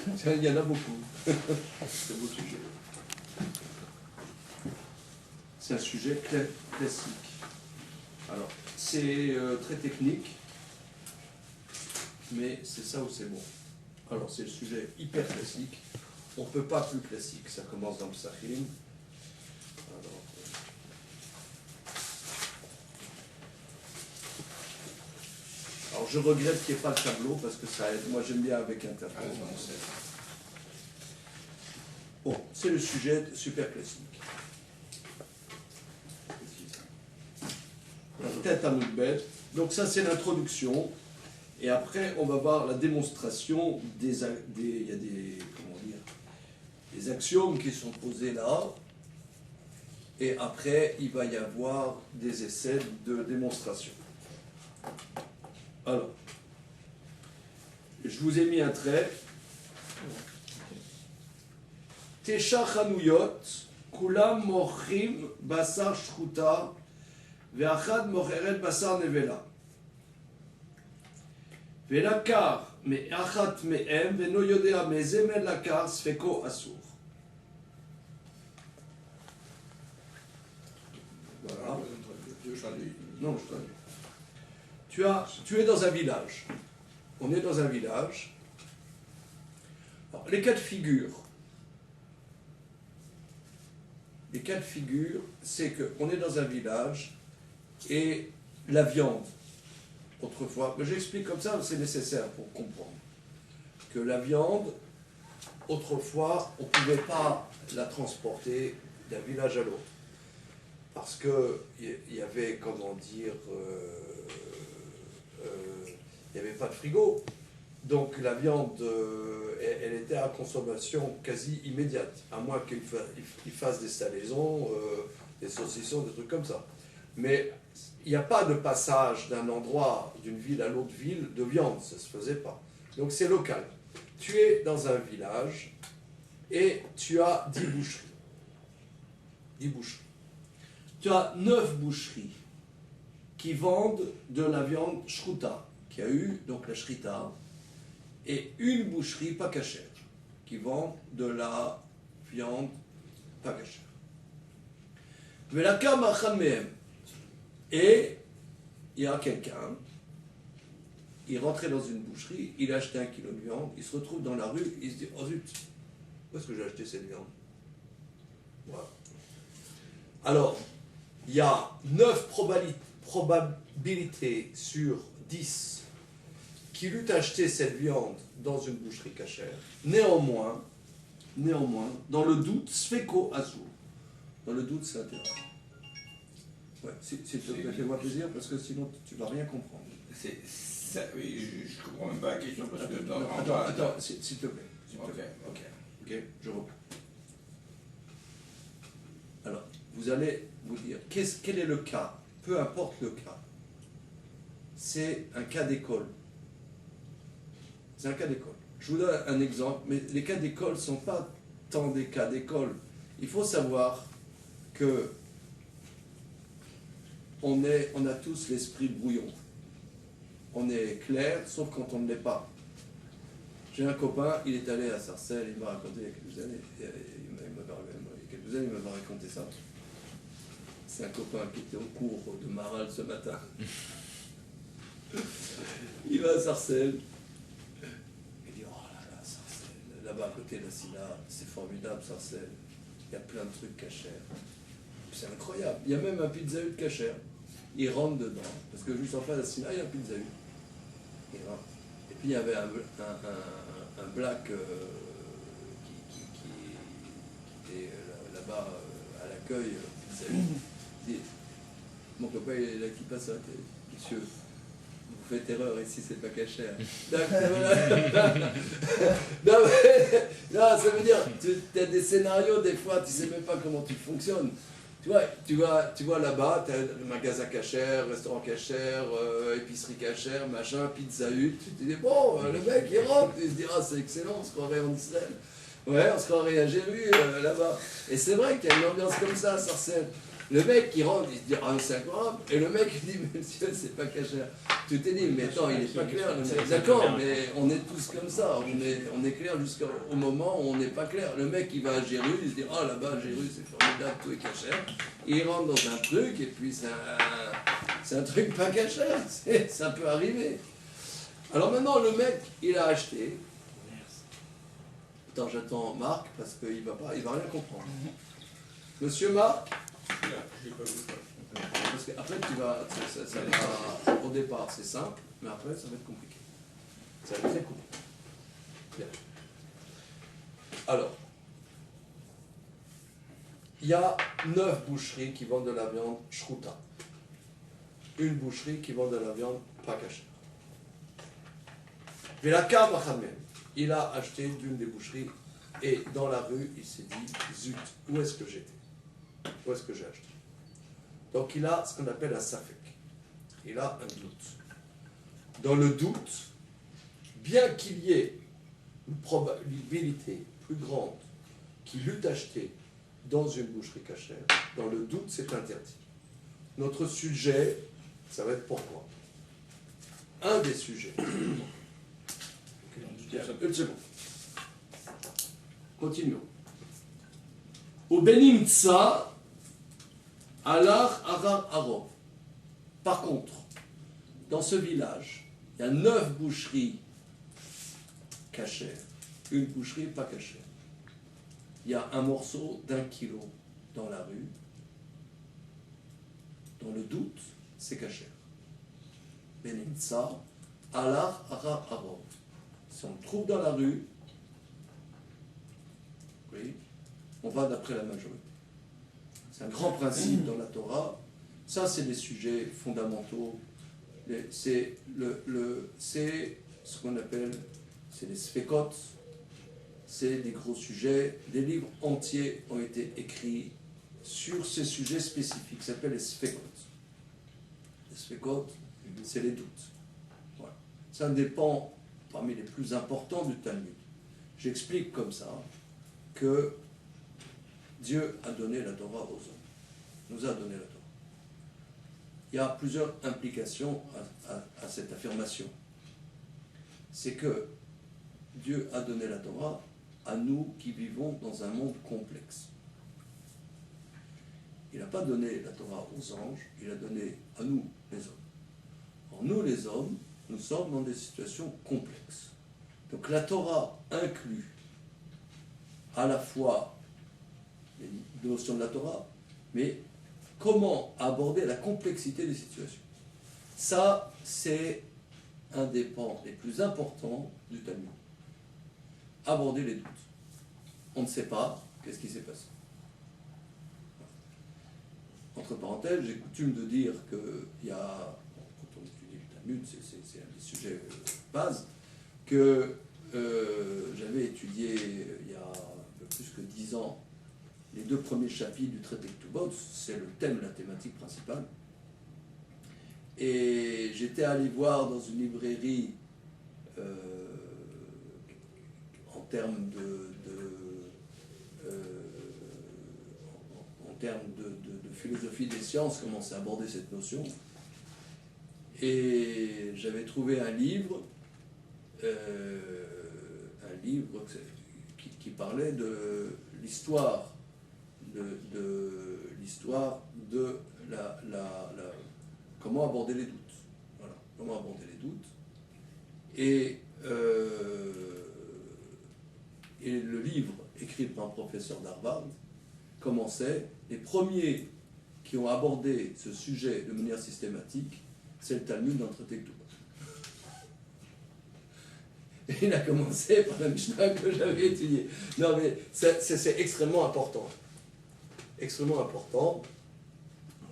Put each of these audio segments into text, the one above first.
Il y en a beaucoup. C'est un beau sujet. C'est un sujet classique. Alors, c'est très technique, mais c'est ça où c'est bon. Alors, c'est le sujet hyper classique. On ne peut pas plus classique. Ça commence dans le Psachim. Alors, je regrette qu'il n'y ait pas le tableau parce que ça aide. Moi, j'aime bien avec un tableau. Bon, c'est le sujet super classique. La tête à notre bête. Donc, ça, c'est l'introduction. Et après, on va voir la démonstration il y a des axiomes qui sont posés là. Et après, il va y avoir des essais de démonstration. Alors, je vous ai mis un trait. Tesha chanuyot, kulam mochim basar shchuta, ve'achad mocheret basar nevela. Ve'lakar me'achat me'em, ve'no yodea me'zemen lakar sfeko asur. Voilà. Non, je traduis. Tu es dans un village. On est dans un village. Alors, les cas de figure, c'est qu'on est dans un village et la viande, autrefois, mais j'explique comme ça, c'est nécessaire pour comprendre, que la viande, autrefois, on ne pouvait pas la transporter d'un village à l'autre. Parce qu'il y avait, comment dire, il n'y avait pas de frigo. Donc la viande, elle était à consommation quasi immédiate, à moins qu'il fasse des salaisons, des saucissons, des trucs comme ça. Mais il n'y a pas de passage d'un endroit, d'une ville à l'autre ville, de viande, ça ne se faisait pas. Donc c'est local. Tu es dans un village et tu as 10 boucheries. 10 boucheries. Tu as 9 boucheries qui vendent de la viande shruta, qui a eu donc la shrita, et une boucherie pas cachère, qui vend de la viande pas cachère. Et il y a quelqu'un, il rentrait dans une boucherie, il achetait 1 kilo de viande, il se retrouve dans la rue, il se dit « Oh zut, où est-ce que j'ai acheté cette viande ?» Voilà. Alors, il y a 9 probabilités sur 10 qu'il eût acheté cette viande dans une boucherie cachère. Néanmoins, dans le doute, sfeko azur. Dans le doute, c'est intéressant. Ouais, s'il te plaît, fais-moi plaisir, parce que sinon tu ne vas rien comprendre. Oui, je ne comprends même pas la question, parce que... Attends, s'il te plaît. Ok, je reprends. Alors, vous allez vous dire, quel est le cas? Peu importe le cas. C'est un cas d'école. C'est un cas d'école. Je vous donne un exemple, mais les cas d'école ne sont pas tant des cas d'école. Il faut savoir que on a tous l'esprit brouillon. On est clair, sauf quand on ne l'est pas. J'ai un copain, il est allé à Sarcelles, il m'a raconté il y a quelques années, il m'avait raconté ça. C'est un copain qui était au cours de Maral ce matin. Il va à Sarcelles. Il dit, oh là là, Sarcelles, là-bas à côté de la Sina, c'est formidable Sarcelles. Il y a plein de trucs cachers. C'est incroyable. Il y a même un pizza hut cachère. Il rentre dedans, parce que juste en face de la Sina, il y a un pizza hut. Il rentre. Et puis il y avait un black qui était là-bas à l'accueil, pizza hut. Mon copain, il est là qui passe à la télé. Monsieur, vous faites erreur ici, c'est pas cachère. Non, ça veut dire, tu as des scénarios, des fois, tu sais même pas comment tu fonctionnes. Tu vois là-bas, tu as le magasin cachère, restaurant cachère, épicerie cachère, machin, pizza hut. Tu te dis, bon, le mec, il rentre, il se dira, c'est excellent, on se croirait en Israël. Ouais, on se croirait à Jérusalem là-bas. Et c'est vrai qu'il y a une ambiance comme ça à Sarcelles. Le mec qui rentre, il se dit ah c'est incroyable, et le mec il dit monsieur c'est pas cachère. Tu t'es dit mais attends il est pas clair le mec. D'accord mais on est tous comme ça, on est clair jusqu'au moment où on n'est pas clair. Le mec il va à Jérusalem, il se dit ah là-bas Jérusalem c'est formidable, tout est cachère. Il rentre dans un truc et puis c'est un truc pas cachère, ça peut arriver. Alors maintenant le mec il a acheté. Attends j'attends Marc parce qu'il va rien comprendre. Monsieur Marc. Parce qu'après, ça va, au départ, c'est simple, mais après, ça va être compliqué. Ça va être très compliqué. Bien. Alors, il y a 9 boucheries qui vendent de la viande shruta. Une boucherie qui vend de la viande pas cachère. Velaka Bachamem, il a acheté d'une des boucheries et dans la rue, il s'est dit, zut, où est-ce que j'étais? Où est-ce que j'ai acheté? Donc il a ce qu'on appelle un safek. Il a un doute. Dans le doute, bien qu'il y ait une probabilité plus grande qu'il eût acheté dans une boucherie cachère, dans le doute, c'est interdit. Notre sujet, ça va être pourquoi. Un des sujets. Une seconde. Continuons. Au Benimtsa, Alar Arar Aro. Par contre, dans ce village, il y a 9 boucheries cachères, une boucherie pas cachère. Il y a un morceau d'1 kilo dans la rue. Dans le doute, c'est cachère. Benimtsa, Alar Arar Aro. Si on le trouve dans la rue, oui, on va d'après la majorité. C'est un grand principe dans la Torah. Ça, c'est des sujets fondamentaux. C'est ce qu'on appelle, c'est les sfekot. C'est des gros sujets. Des livres entiers ont été écrits sur ces sujets spécifiques. Ça s'appelle les sfekot. Les sfekot, c'est les doutes. Voilà. Ça dépend parmi les plus importants du Talmud. J'explique comme ça que Dieu a donné la Torah aux hommes. Nous a donné la Torah. Il y a plusieurs implications à cette affirmation. C'est que Dieu a donné la Torah à nous qui vivons dans un monde complexe. Il n'a pas donné la Torah aux anges, il a donné à nous, les hommes. Or, nous, les hommes, nous sommes dans des situations complexes. Donc la Torah inclut à la fois les notions de la Torah, mais comment aborder la complexité des situations. Ça, c'est un des pans les plus importants du Talmud. Aborder les doutes. On ne sait pas qu'est-ce qui s'est passé. Entre parenthèses, j'ai coutume de dire qu'il y a, quand on étudie le Talmud, c'est un des sujets base, que j'avais étudié il y a un peu plus que 10 ans les 2 premiers chapitres du traité de Ketubot, c'est le thème, la thématique principale. Et j'étais allé voir dans une librairie en termes de philosophie des sciences, comment c'est aborder cette notion. Et j'avais trouvé un livre qui parlait de l'histoire de comment aborder les doutes. Voilà, comment aborder les doutes. Et le livre, écrit par un professeur d'Harvard, commençait, les premiers qui ont abordé ce sujet de manière systématique, c'est le Talmud dans le traité de Ketubot. Et il a commencé par la Mishnah que j'avais étudiée. Non mais c'est extrêmement important. Extrêmement important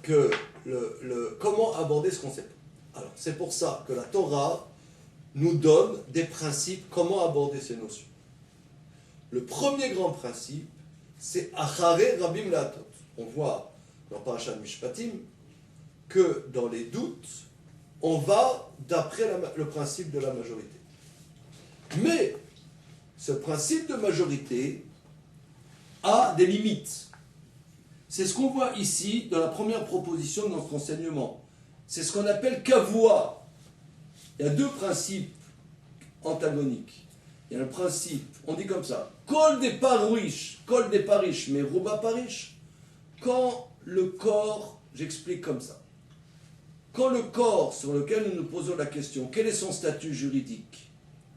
que comment aborder ce concept. Alors c'est pour ça que la Torah nous donne des principes comment aborder ces notions. Le premier grand principe, c'est Achare Rabim La'atot. On voit dans Parashat Mishpatim que dans les doutes, on va d'après le principe de la majorité. Mais ce principe de majorité a des limites. C'est ce qu'on voit ici dans la première proposition de notre enseignement. C'est ce qu'on appelle kavua. Il y a deux principes antagoniques. Il y a le principe, on dit comme ça, kol des parish, mais rouba parish. Quand le corps, j'explique comme ça, quand le corps sur lequel nous nous posons la question, quel est son statut juridique,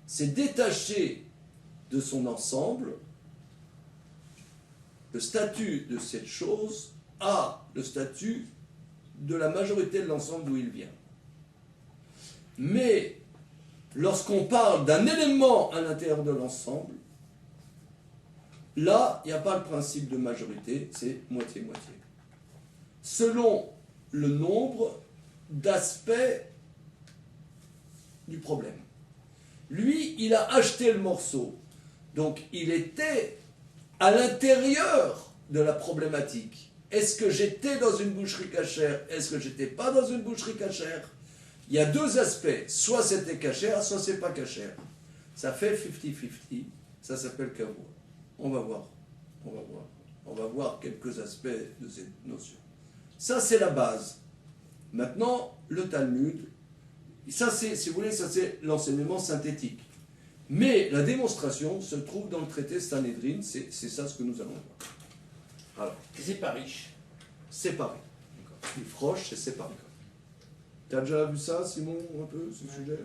s'est détaché de son ensemble, le statut de cette chose a le statut de la majorité de l'ensemble d'où il vient. Mais lorsqu'on parle d'un élément à l'intérieur de l'ensemble, là, il n'y a pas le principe de majorité, c'est moitié-moitié. Selon le nombre d'aspects du problème. Lui, il a acheté le morceau, donc il était à l'intérieur de la problématique. Est-ce que j'étais dans une boucherie cachère? Est-ce que j'étais pas dans une boucherie cachère? Il y a deux aspects, soit c'était cachère, soit c'est pas cachère. Ça fait 50-50, ça s'appelle kavua. On va voir quelques aspects de cette notion. Ça, c'est la base. Maintenant, le Talmud, ça c'est, si vous voulez, ça c'est l'enseignement synthétique. Mais la démonstration se trouve dans le traité Sanhedrin, c'est ça ce que nous allons voir. Alors, C'est pas riche. séparé. Les froches, c'est séparé. T'as déjà vu ça, Simon, un peu, ce sujet?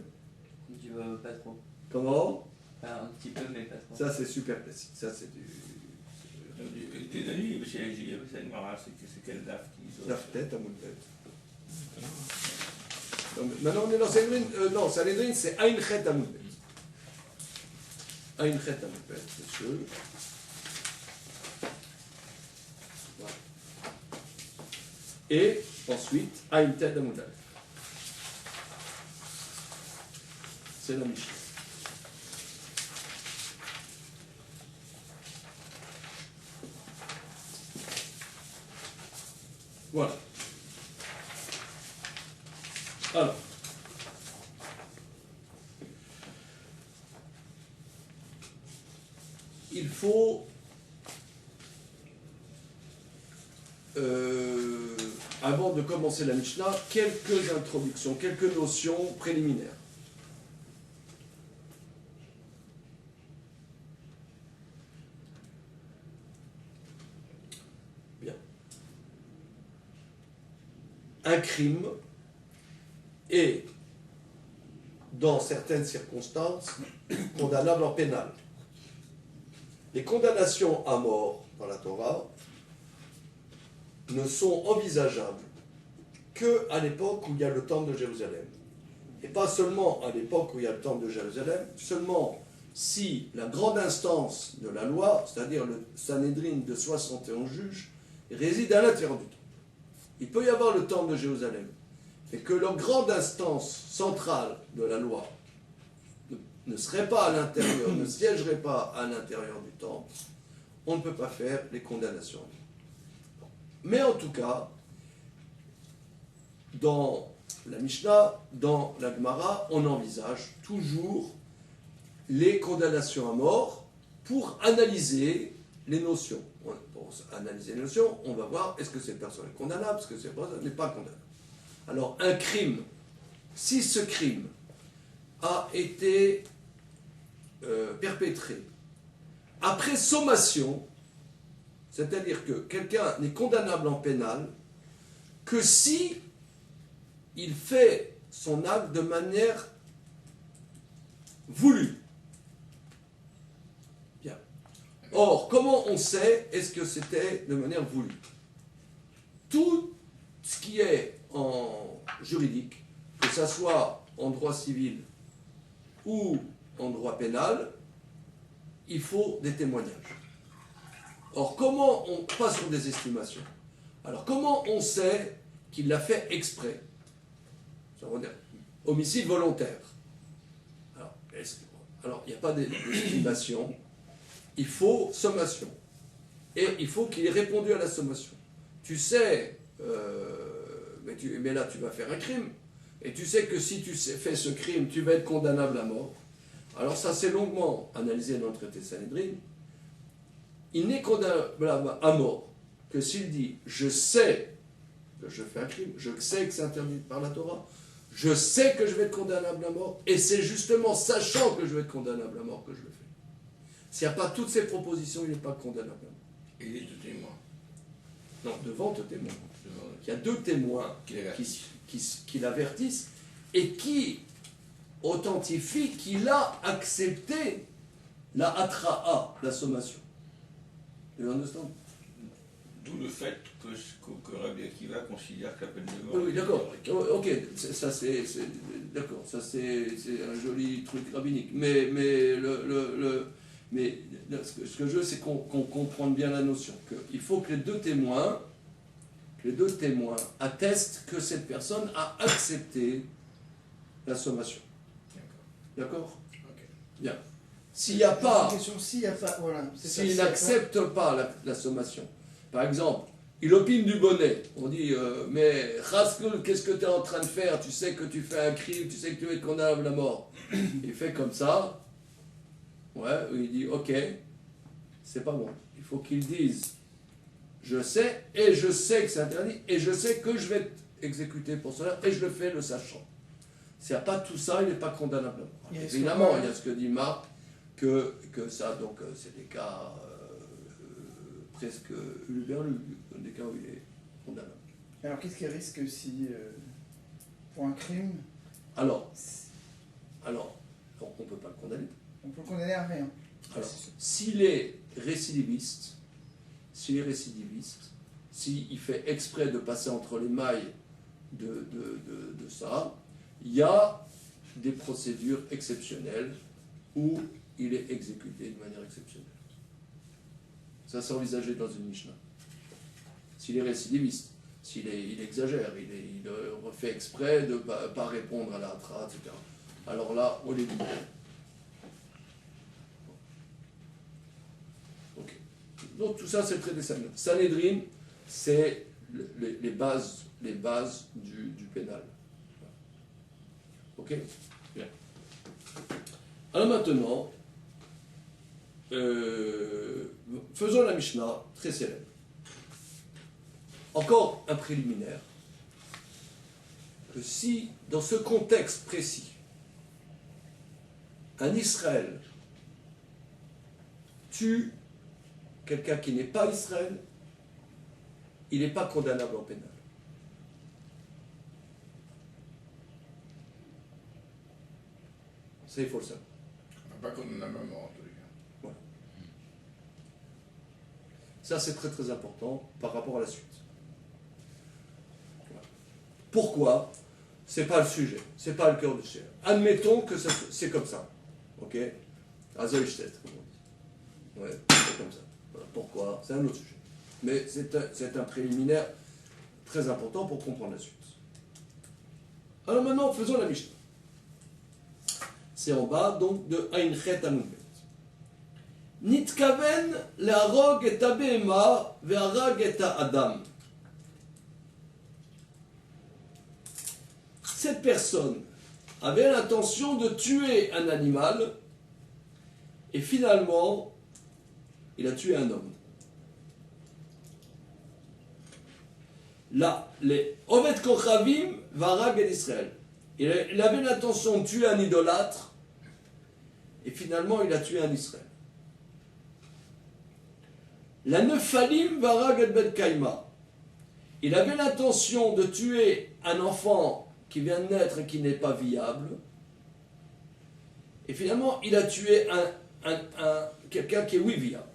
Tu vois pas trop. Comment? Enfin, un petit peu, mais pas trop. Ça, c'est super classique. Ça, c'est du... T'es donné, c'est marrant, c'est quel DAF qui La tête à mon tête. Maintenant, on est dans Sanhedrin. Non, Sanhedrin, c'est Ein Chet Amud Bet. Ein Chet Amud Bet, c'est sûr. Voilà. Et ensuite, Ein Tet Amud Aleph. C'est la Mishnah. Voilà. Alors. Il faut, avant de commencer la Mishnah, quelques introductions, quelques notions préliminaires. Bien. Un crime est, dans certaines circonstances, condamnable en pénal. Les condamnations à mort dans la Torah ne sont envisageables qu'à l'époque où il y a le temple de Jérusalem. Et pas seulement à l'époque où il y a le temple de Jérusalem, seulement si la grande instance de la loi, c'est-à-dire le Sanhedrin de 71 juges, réside à l'intérieur du temple. Il peut y avoir le temple de Jérusalem, mais que la grande instance centrale de la loi ne serait pas à l'intérieur, ne siégerait pas à l'intérieur du temple, on ne peut pas faire les condamnations. Mais en tout cas, dans la Mishnah, dans la Gemara, on envisage toujours les condamnations à mort pour analyser les notions. Pour analyser les notions, on va voir est-ce que cette personne est condamnable, est-ce que cette personne n'est pas condamnable. Alors, un crime, si ce crime a été perpétré après sommation, c'est-à-dire que quelqu'un n'est condamnable en pénal que si il fait son acte de manière voulue. Bien. Or, comment on sait est-ce que c'était de manière voulue? Tout ce qui est en juridique, que ce soit en droit civil ou en droit pénal, il faut des témoignages. Or, comment on passe sur des estimations? Alors, comment on sait qu'il l'a fait exprès? Ça veut dire homicide volontaire. Alors, il n'y a pas d'estimation, il faut sommation. Et il faut qu'il ait répondu à la sommation. Tu sais, mais là tu vas faire un crime, et tu sais que si tu fais ce crime, tu vas être condamnable à mort. Alors ça c'est longuement analysé dans le traité Sanhedrin. Il n'est condamnable à mort que s'il dit « je sais que je fais un crime, je sais que c'est interdit par la Torah, je sais que je vais être condamnable à mort, et c'est justement sachant que je vais être condamnable à mort que je le fais. » S'il n'y a pas toutes ces propositions, il n'est pas condamnable à mort. Et les deux témoins. Non, devant deux témoins. Devant Il y a deux témoins qui l'avertissent et qui authentifient qu'il a accepté la atra'a, la sommation. You understand? D'où le fait que Rabbi Akiva considère que la peine de mort. Oui, est d'accord. théorique. Ok, ça c'est d'accord, ça c'est un joli truc rabbinique. Mais ce que je veux, c'est qu'on comprenne bien la notion. Il faut que les deux témoins attestent que cette personne a accepté la sommation. D'accord? Ok. Bien. S'il n'y a pas, voilà, s'il n'accepte pas la sommation, par exemple, il opine du bonnet, on dit mais Raskul, qu'est-ce que tu es en train de faire? Tu sais que tu fais un crime, tu sais que tu vas être condamnable à mort. Il fait comme ça, ouais, il dit ok, c'est pas bon. Il faut qu'il dise je sais, et je sais que c'est interdit, et je sais que je vais être exécuté pour cela, et je le fais le sachant. S'il n'y a pas tout ça, il n'est pas condamnable. Évidemment, il y a ce que dit Marc, que ça, donc c'est des cas presque huluberlus, des cas où il est condamnable. Alors qu'est-ce qu'il risque si, pour un crime, Alors, on ne peut pas le condamner. on peut le condamner à rien? Alors, s'il est récidiviste, s'il fait exprès de passer entre les mailles de ça, il y a des procédures exceptionnelles où il est exécuté de manière exceptionnelle. Ça, c'est envisagé dans une Mishnah. S'il est récidiviste, il exagère, il refait exprès de ne pas répondre à la hatra, etc. Alors là, on est libre. Ok. Donc tout ça, c'est le traité Sanhedrin. Sanhedrin, c'est les bases du pénal. Ok? Bien. Alors maintenant, faisons la Mishnah très célèbre. Encore un préliminaire. Que si, dans ce contexte précis, un Israël tue quelqu'un qui n'est pas Israël, il n'est pas condamnable en pénal. Ça, il faut le savoir. Pas condamnable à mort en tous les cas. Voilà. Ça, c'est très très important par rapport à la suite. Voilà. Pourquoi? C'est pas le sujet, c'est pas le cœur du sujet. Admettons que c'est comme ça. Ok? Azoïchtet, comme on dit. Ouais, c'est comme ça. Voilà. Pourquoi? C'est un autre sujet. Mais c'est un préliminaire très important pour comprendre la suite. Alors maintenant, faisons la Mishnah. C'est en bas, donc, de Ainchet Anubet. Nitkaven le'arog et abema ve'arag et adam. Cette personne avait l'intention de tuer un animal et finalement, il a tué un homme. Là, les Ovet Kochavim varag et Israël. Il avait l'intention de tuer un idolâtre et finalement il a tué un Israël. La Nephalim varag et Bet Kaima. Il avait l'intention de tuer un enfant qui vient de naître et qui n'est pas viable. Et finalement, il a tué quelqu'un qui est oui viable.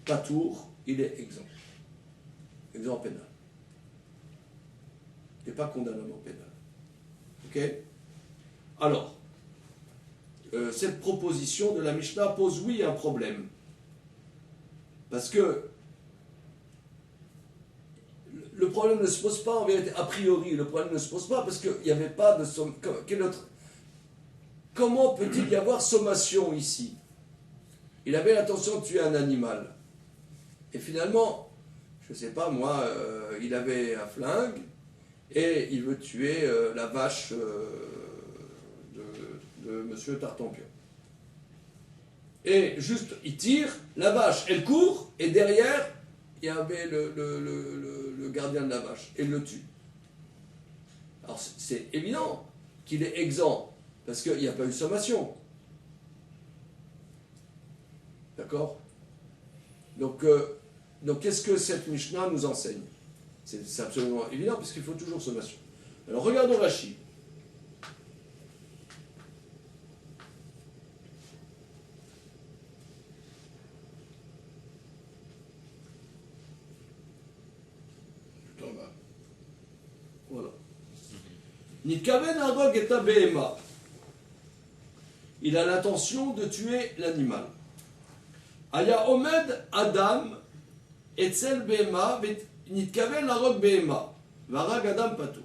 Patour, il est exempt. Exempt pénal. Il n'est pas condamnable en pénal. Ok? Alors, cette proposition de la Mishnah pose, oui, un problème. Parce que le problème ne se pose pas en vérité, a priori, le problème ne se pose pas parce qu'il n'y avait pas de sommation. Comment peut-il y avoir sommation ici? Il avait l'intention de tuer un animal. Et finalement, je ne sais pas moi, il avait un flingue et il veut tuer la vache de monsieur Tartampion. Et juste, il tire, la vache, elle court, et derrière, il y avait le gardien de la vache et le tue. Alors c'est évident qu'il est exempt, parce qu'il n'y a pas eu sommation. D'accord? Donc qu'est-ce que cette Mishnah nous enseigne? C'est absolument évident, puisqu'il faut toujours sommation. Alors regardons Rashi. Tout en bas. Voilà. Nitkaven harog et behema. Il a l'intention de tuer l'animal. Aya omed adam etzel behema nitkaven harog behema. Varag adam patour.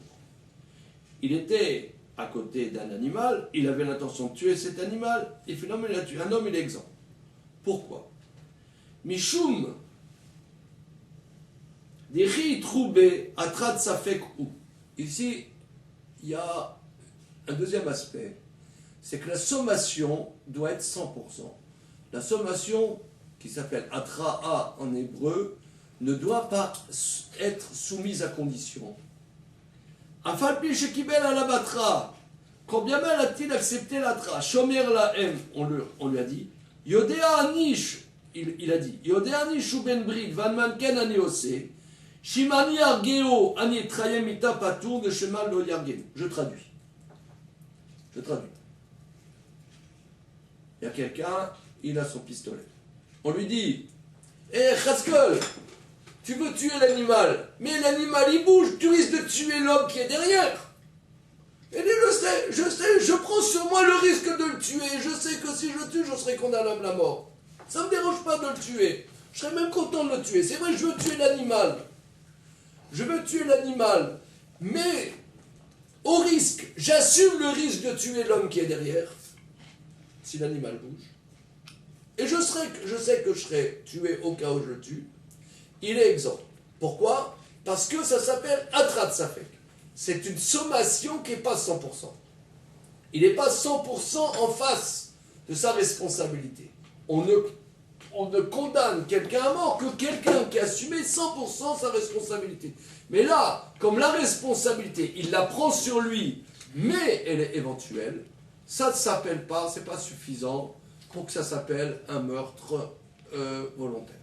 Il était à côté d'un animal, il avait l'intention de tuer cet animal, et finalement il a tué. Un homme, il est exempt. Pourquoi? Mishum Diri troubé atrat safek ou. Ici, il y a un deuxième aspect, c'est que la sommation doit être 100%. La sommation, qui s'appelle atra'a en hébreu, ne doit pas être soumise à condition. Afalpi shekibel alabatra, quand bien mal a-t-il accepté l'atra, shomer la hem, on lui a dit, yodea anish, il a dit, yodea anish ou ben brid, van manken aniose, shimani argeo ani trayem ita patour de shemal lo yargen. Je traduis. Il y a quelqu'un, il a son pistolet. On lui dit, hé Chaskol, tu veux tuer l'animal, mais l'animal il bouge, tu risques de tuer l'homme qui est derrière. Et lui je sais, je prends sur moi le risque de le tuer, je sais que si je le tue, je serai condamnable à la mort. Ça ne me dérange pas de le tuer, je serais même content de le tuer. C'est vrai, je veux tuer l'animal. Mais au risque, j'assume le risque de tuer l'homme qui est derrière, si l'animal bouge. Et je sais que je serai tué au cas où je le tue. Il est exempt. Pourquoi? Parce que ça s'appelle atrat safek. C'est une sommation qui n'est pas 100%. Il n'est pas 100% en face de sa responsabilité. On ne condamne quelqu'un à mort que quelqu'un qui a assumé 100% sa responsabilité. Mais là, comme la responsabilité, il la prend sur lui, mais elle est éventuelle, ça ne s'appelle pas, c'est pas suffisant pour que ça s'appelle un meurtre volontaire.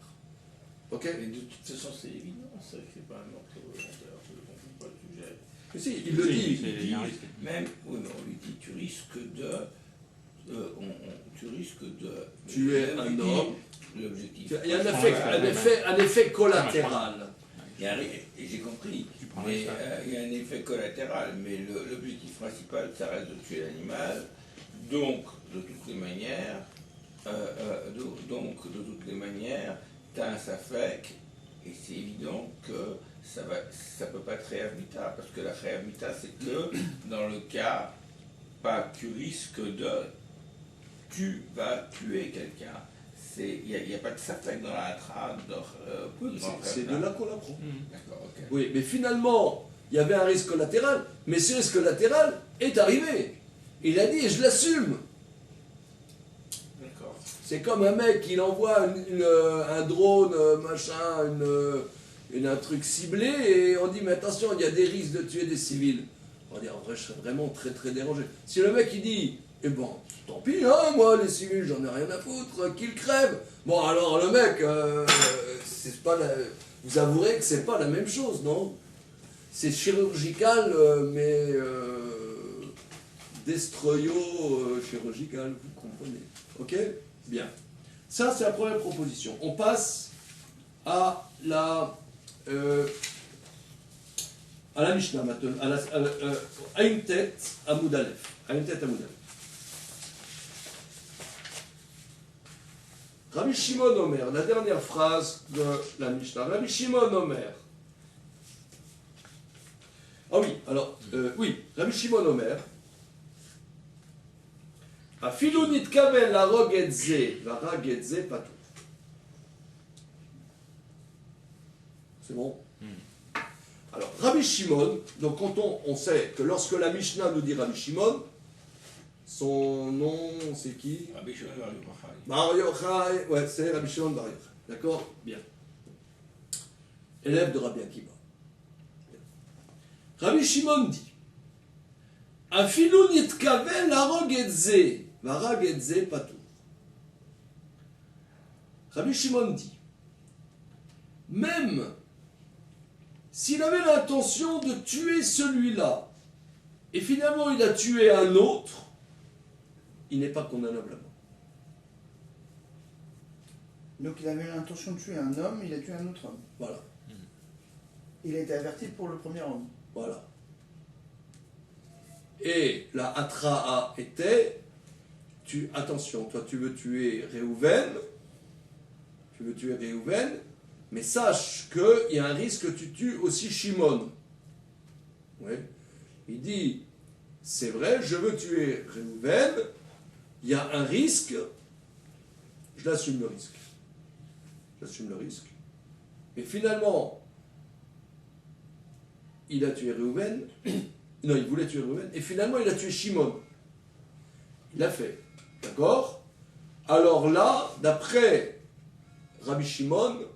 Ok? Mais de toute façon, c'est évident, ça, que c'est pas un meurtre volontaire, je ne comprends pas le sujet. Mais si, il le dit. Il dit même, oui, mais on lui dit, tu risques de tuer un homme. L'objectif. Il y a un effet collatéral. Et j'ai compris, mais il y a un effet collatéral, mais l'objectif principal, ça reste de tuer l'animal. Donc, de toutes les manières, tu as un safek, et c'est évident que ça ne peut pas être réhabita, parce que la réhabita, c'est que dans le cas, pas tu risques tu vas tuer quelqu'un. Il n'y a pas de safek dans la trame. C'est de là qu'on l'apprend. D'accord, ok. Oui, mais finalement, il y avait un risque collatéral, mais ce risque collatéral est arrivé. Il a dit, je l'assume. D'accord. C'est comme un mec, il envoie un drone, un truc ciblé, et on dit, mais attention, il y a des risques de tuer des civils. On dit, en vrai, je serais vraiment très très dérangé. Si le mec, il dit, eh bon, tant pis, hein, moi, les civils, j'en ai rien à foutre, qu'ils crèvent. Bon, alors le mec, c'est pas vous avouerez que c'est pas la même chose, non? C'est chirurgical, mais destroyo-chirurgical, vous comprenez. Ok? Bien. Ça, c'est la première proposition. On passe à la Mishnah maintenant, à une tête à Moudalef. Rabbi Shimon Omer, la dernière phrase de la Mishnah. Rabbi Shimon Omer. Ah oui, alors, Rabbi Shimon Omer. Afilu nitkaven la rogetze, la ragetze patou. C'est bon? Alors, Rabbi Shimon, donc quand on sait que lorsque la Mishnah nous dit Rabbi Shimon, son nom, c'est qui? Rabbi Shimon Bar Yochai. Bar Yochai, ouais, c'est Rabbi Shimon Bar Yochai. D'accord? Bien. élève de Rabbi Akiva. Rabbi Shimon dit Afilu nitkaven larog et ze, varag et ze patur. Rabbi Shimon dit même s'il avait l'intention de tuer celui-là, et finalement il a tué un autre, il n'est pas condamnable à mort. Donc il avait l'intention de tuer un homme, il a tué un autre homme. Voilà. Il a été averti pour le premier homme. Voilà. Et la Atra'a était, attention, toi tu veux tuer Réhouven, mais sache qu'il y a un risque que tu tues aussi Shimon. Ouais. Il dit, c'est vrai, je veux tuer Réhouven, il y a un risque, je l'assume le risque. Et finalement, il a tué Réhouven, non, il voulait tuer Réhouven, et finalement il a tué Shimon. Il l'a fait. D'accord? Alors là, d'après Rabbi Shimon,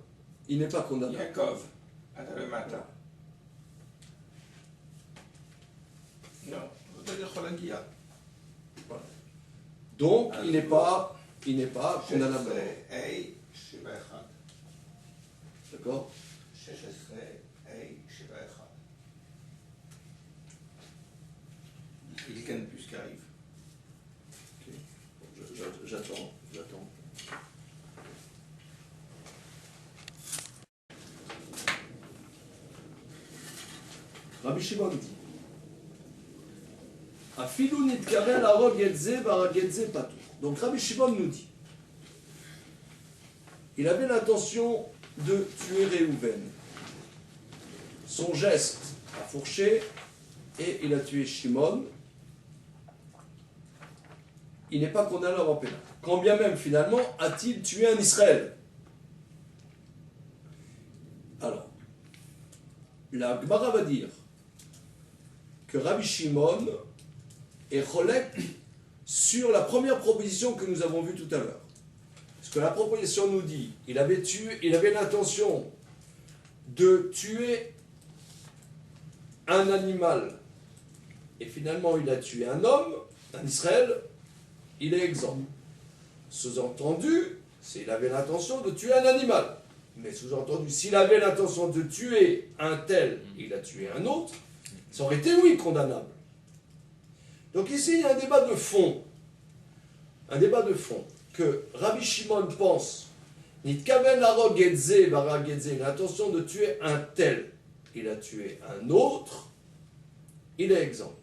il n'est pas condamné. Yaakov, attends le matin. Non, on va dire Cholagia. Voilà. Donc, il n'est pas condamnable. D'accord? Il y a qu'un plus qui arrive. Okay. J'attends. Rabbi Shimon dit Afilu nitkaven larog et ze, varag et ze patur. Donc Rabbi Shimon nous dit il avait l'intention de tuer Réhouven. Son geste a fourché et il a tué Shimon. Il n'est pas condamnable en pénal. Quand bien même, finalement, a-t-il tué un Israël? Alors, la Gemara va dire que Rabbi Shimon est cholek sur la première proposition que nous avons vue tout à l'heure. Parce que la proposition nous dit il avait l'intention de tuer un animal et finalement il a tué un homme, un Israël, il est exempt. Sous-entendu, s'il avait l'intention de tuer un animal, mais sous-entendu, s'il avait l'intention de tuer un tel, il a tué un autre, ça aurait été, oui, condamnable. Donc ici, il y a un débat de fond. Que Rabbi Shimon pense, Nitkaven larog et ze, varag et ze, l'intention de tuer un tel, il a tué un autre, il est exempt.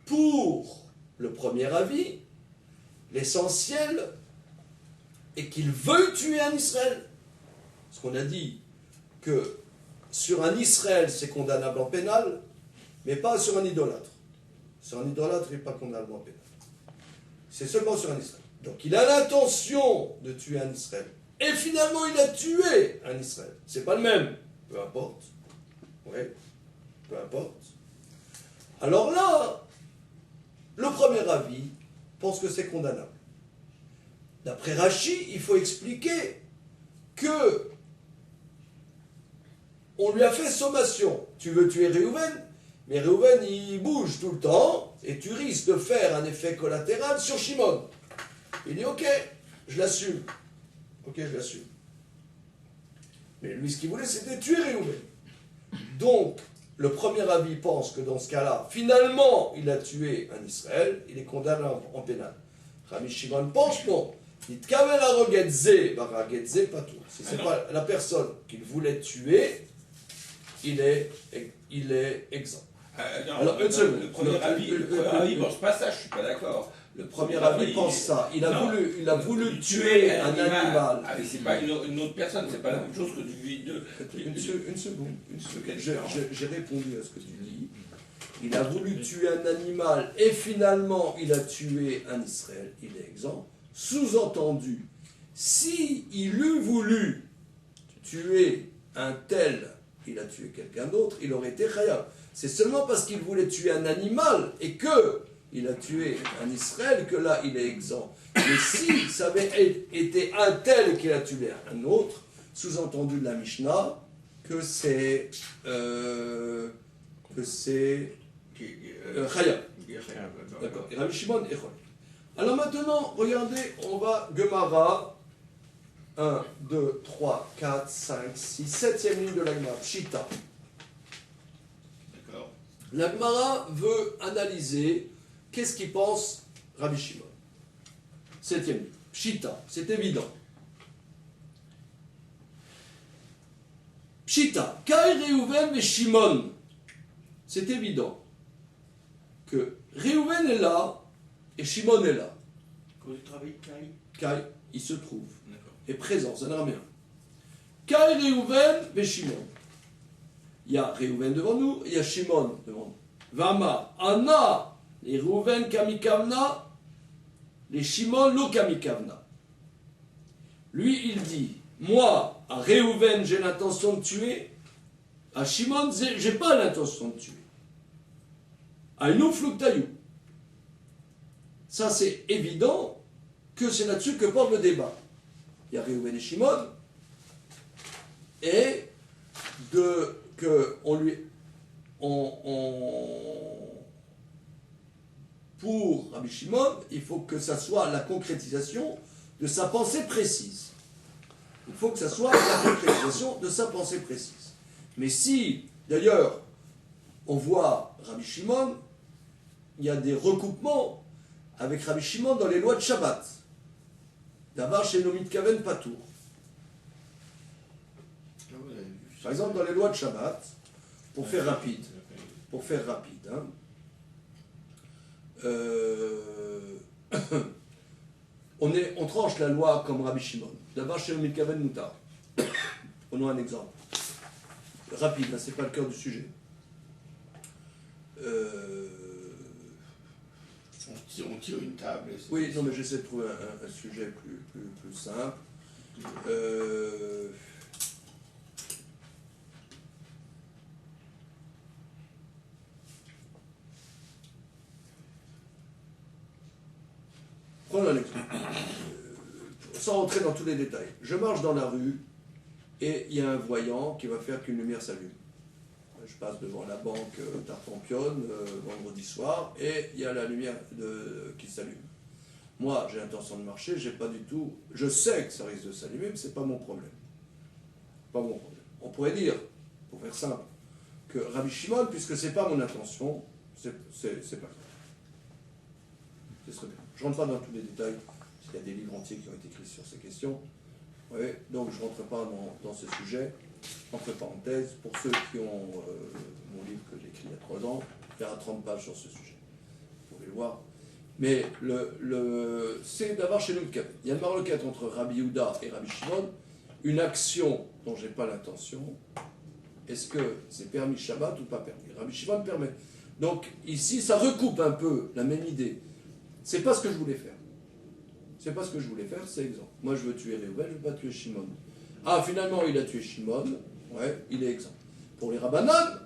Pour le premier avis, l'essentiel est qu'il veut tuer un Israël. Parce qu'on a dit que sur un Israël, c'est condamnable en pénal, mais pas sur un idolâtre. Sur un idolâtre, il n'est pas condamnable en pénal. C'est seulement sur un Israël. Donc il a l'intention de tuer un Israël. Et finalement, il a tué un Israël. C'est pas le même. Peu importe. Oui, peu importe. Alors là, le premier avis pense que c'est condamnable. D'après Rashi, il faut expliquer que on lui a fait sommation. Tu veux tuer Réhouven, mais Réhouven, il bouge tout le temps, et tu risques de faire un effet collatéral sur Shimon. Il dit, ok, je l'assume. Mais lui, ce qu'il voulait, c'était tuer Réhouven. Donc, le premier avis pense que dans ce cas-là, finalement, il a tué un Israël, il est condamné en pénal. Rabbi Shimon pense non. Si ce n'est pas la personne qu'il voulait tuer, il est exempt. Alors, une seconde. Le premier avis ne pense pas ça, je ne suis pas d'accord. Le premier avis pense ça. Il a voulu tuer un animal. Ah, mais c'est pas une autre personne, c'est pas la même chose que tu vis de. Une seconde. J'ai répondu à ce que tu dis. Il a voulu tuer un animal et finalement il a tué un Israël. Il est exempt. Sous-entendu, si il eût voulu tuer un tel, il a tué quelqu'un d'autre, il aurait été khayab. C'est seulement parce qu'il voulait tuer un animal et que il a tué un Israël que là il est exempt. Mais si ça avait été un tel qu'il a tué un autre, sous-entendu de la Mishnah, que c'est Chaya. D'accord. Et Rabbi Shimon Echol. Alors maintenant, regardez, on va Gemara 1, 2, 3, 4, 5, 6, 7e ligne de la Gemara, Pshita. D'accord. La Gemara veut analyser qu'est-ce qu'il pense Rabbi Shimon. 7e ligne, Pshita, c'est évident. Pshita, Kai Reuven et Shimon. C'est évident que Reuven est là et Shimon est là. Quand tu travailles Kai. Kai, il se trouve, D'accord. est présent, c'est un araméen. Kai Reuven et Shimon. Il y a Reuven devant nous, il y a Shimon devant nous. Vama, Anna, les Reuven kamikavna, les Shimon lo kamikavna. Lui, il dit, moi, à Reuven, j'ai l'intention de tuer. À Shimon, j'ai pas l'intention de tuer. À Inoufluktayu. Ça, c'est évident que c'est là-dessus que porte le débat. Il y a Reuven et Shimon, et pour Rabbi Shimon, il faut que ça soit la concrétisation de sa pensée précise. Il faut que ça soit la concrétisation de sa pensée précise. Mais si, d'ailleurs, on voit Rabbi Shimon, il y a des recoupements avec Rabbi Shimon dans les lois de Shabbat. D'abord chez Nomit Kaven Patour. Par exemple, dans les lois de Shabbat, pour faire rapide, hein, on tranche la loi comme Rabbi Shimon. D'abord chez Nomit Kaven Moutar. Prenons un exemple. Rapide, hein, c'est pas le cœur du sujet. On tire une table. Oui, non, mais j'essaie de trouver un sujet plus simple. Prenons un exemple. Sans rentrer dans tous les détails. Je marche dans la rue et il y a un voyant qui va faire qu'une lumière s'allume. Je passe devant la banque Tartampion vendredi soir et il y a la lumière qui s'allume. Moi, j'ai l'intention de marcher, j'ai pas du tout. Je sais que ça risque de s'allumer, mais c'est pas mon problème. Pas mon problème. On pourrait dire, pour faire simple, que Rabbi Shimon, puisque c'est pas mon intention, c'est pas grave. Ce serait bien. Je rentre pas dans tous les détails, parce qu'il y a des livres entiers qui ont été écrits sur ces questions. Oui, donc je rentre pas dans ce sujet. Entre parenthèses, pour ceux qui ont mon livre que j'ai écrit il y a 3 ans, il y a 30 pages sur ce sujet. Vous pouvez le voir. Mais c'est d'avoir chez nous le cas. Il y a une maroquette entre Rabbi Yehuda et Rabbi Shimon, une action dont je n'ai pas l'intention. Est-ce que c'est permis Shabbat ou pas permis? Rabbi Shimon permet. Donc ici, ça recoupe un peu la même idée. C'est pas ce que je voulais faire. C'est pas ce que je voulais faire, c'est exemple. Moi, je veux tuer Réhouven, je ne veux pas tuer Shimon. Ah, finalement, il a tué Shimon. Ouais, il est exempt. Pour les Rabbanan,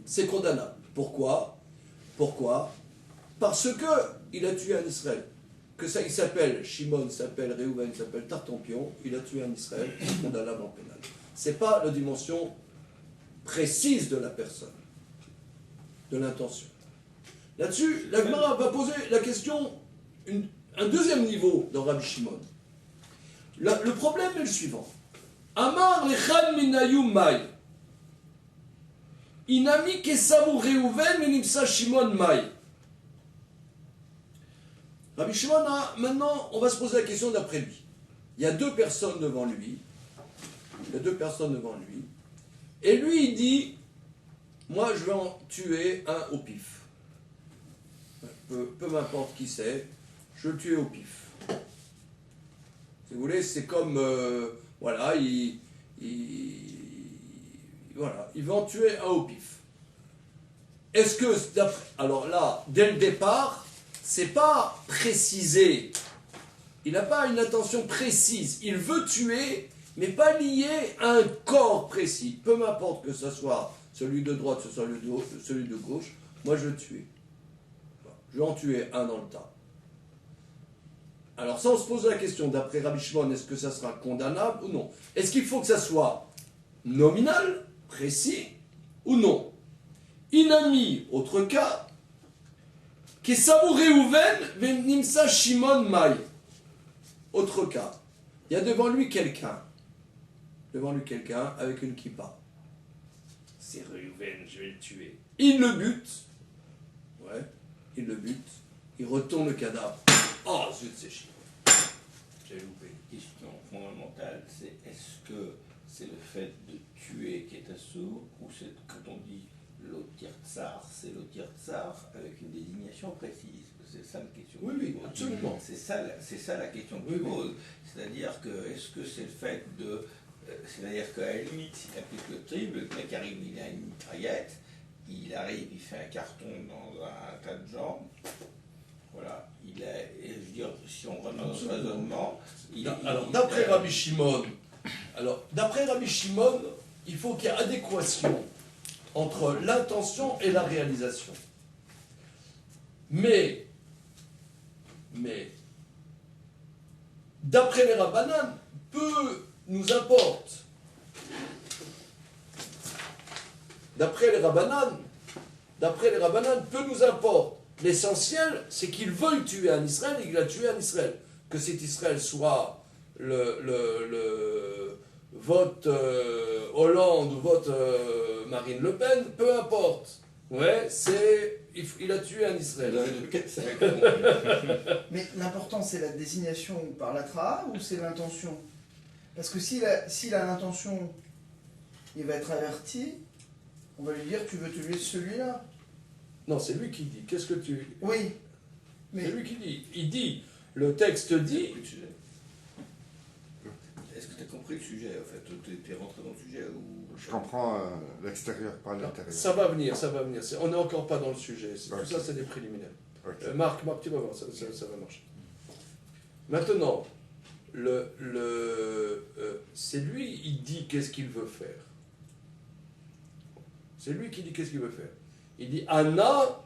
c'est condamnable. Pourquoi? Parce que il a tué un Israël. Que ça, il s'appelle Shimon, il s'appelle Réhouven, il s'appelle Tartampion. Il a tué un Israël, condamnable en pénal. C'est pas la dimension précise de la personne, de l'intention. Là-dessus, la Gemara va poser la question, un deuxième niveau dans Rabbi Shimon. Le problème est le suivant. Amar lechan minayum mai. Inami kesavu Réhouven minimsa Shimon mai. Rabbi Shimon, maintenant, on va se poser la question d'après lui. Il y a 2 personnes devant lui. Et lui, il dit, moi, je vais en tuer un au pif. Peu m'importe qui c'est, je vais le tuer au pif. Si vous voulez, c'est comme, voilà, il va en tuer un au pif. Est-ce que, alors là, dès le départ, c'est pas précisé. Il n'a pas une intention précise. Il veut tuer, mais pas lié à un corps précis. Peu m'importe que ce soit celui de droite, que ce soit celui de gauche, moi je veux tuer. Je vais en tuer un dans le tas. Alors ça, on se pose la question, d'après Rabbi Shimon, est-ce que ça sera condamnable ou non? Est-ce qu'il faut que ça soit nominal, précis ou non. Inami, autre cas, Kesavu Reuven Venimsa Shimon Mai. Autre cas, il y a devant lui quelqu'un avec une kippa. C'est Reuven, je vais le tuer. Il le bute, il retourne le cadavre. Oh zut, c'est Shimon. J'ai loupé. La question fondamentale, c'est est-ce que c'est le fait de tuer qui est assourd, ou c'est quand on dit l'otir tsar, c'est l'otir tsar avec une désignation précise? C'est ça la question. Oui, absolument. C'est ça la question que tu poses. C'est-à-dire que est-ce que c'est le fait de. C'est-à-dire qu'à la limite, s'il applique le triple, le mec arrive, il a une mitraillette, il arrive, il fait un carton dans un tas de gens. Voilà, et je veux dire, si on rentre dans ce raisonnement. D'après Rabbi Shimon, il faut qu'il y ait adéquation entre l'intention et la réalisation. Mais d'après les Rabbanan, peu nous importe. D'après les Rabbanan, peu nous importe. L'essentiel, c'est qu'il veuille tuer un Israël et qu'il a tué un Israël. Que cet Israël soit le vote Hollande ou vote Marine Le Pen, peu importe. Ouais, il a tué un Israël. Mais l'important, c'est la désignation par l'atra ou c'est l'intention? Parce que s'il a l'intention, il va être averti, on va lui dire tu veux tuer celui-là. Non, c'est lui qui dit. Qu'est-ce que tu... Oui. Mais... C'est lui qui dit. Il dit, le texte dit... Est-ce que tu as compris le sujet, en fait? Tu es rentré dans le sujet ou... Je comprends l'extérieur, pas l'intérieur. Ça va venir. On n'est encore pas dans le sujet. Tout ça, c'est des préliminaires. Okay. Marc, tu vas voir, ça va marcher. Maintenant, c'est lui, il dit qu'est-ce qu'il veut faire. C'est lui qui dit qu'est-ce qu'il veut faire. Il dit Anna,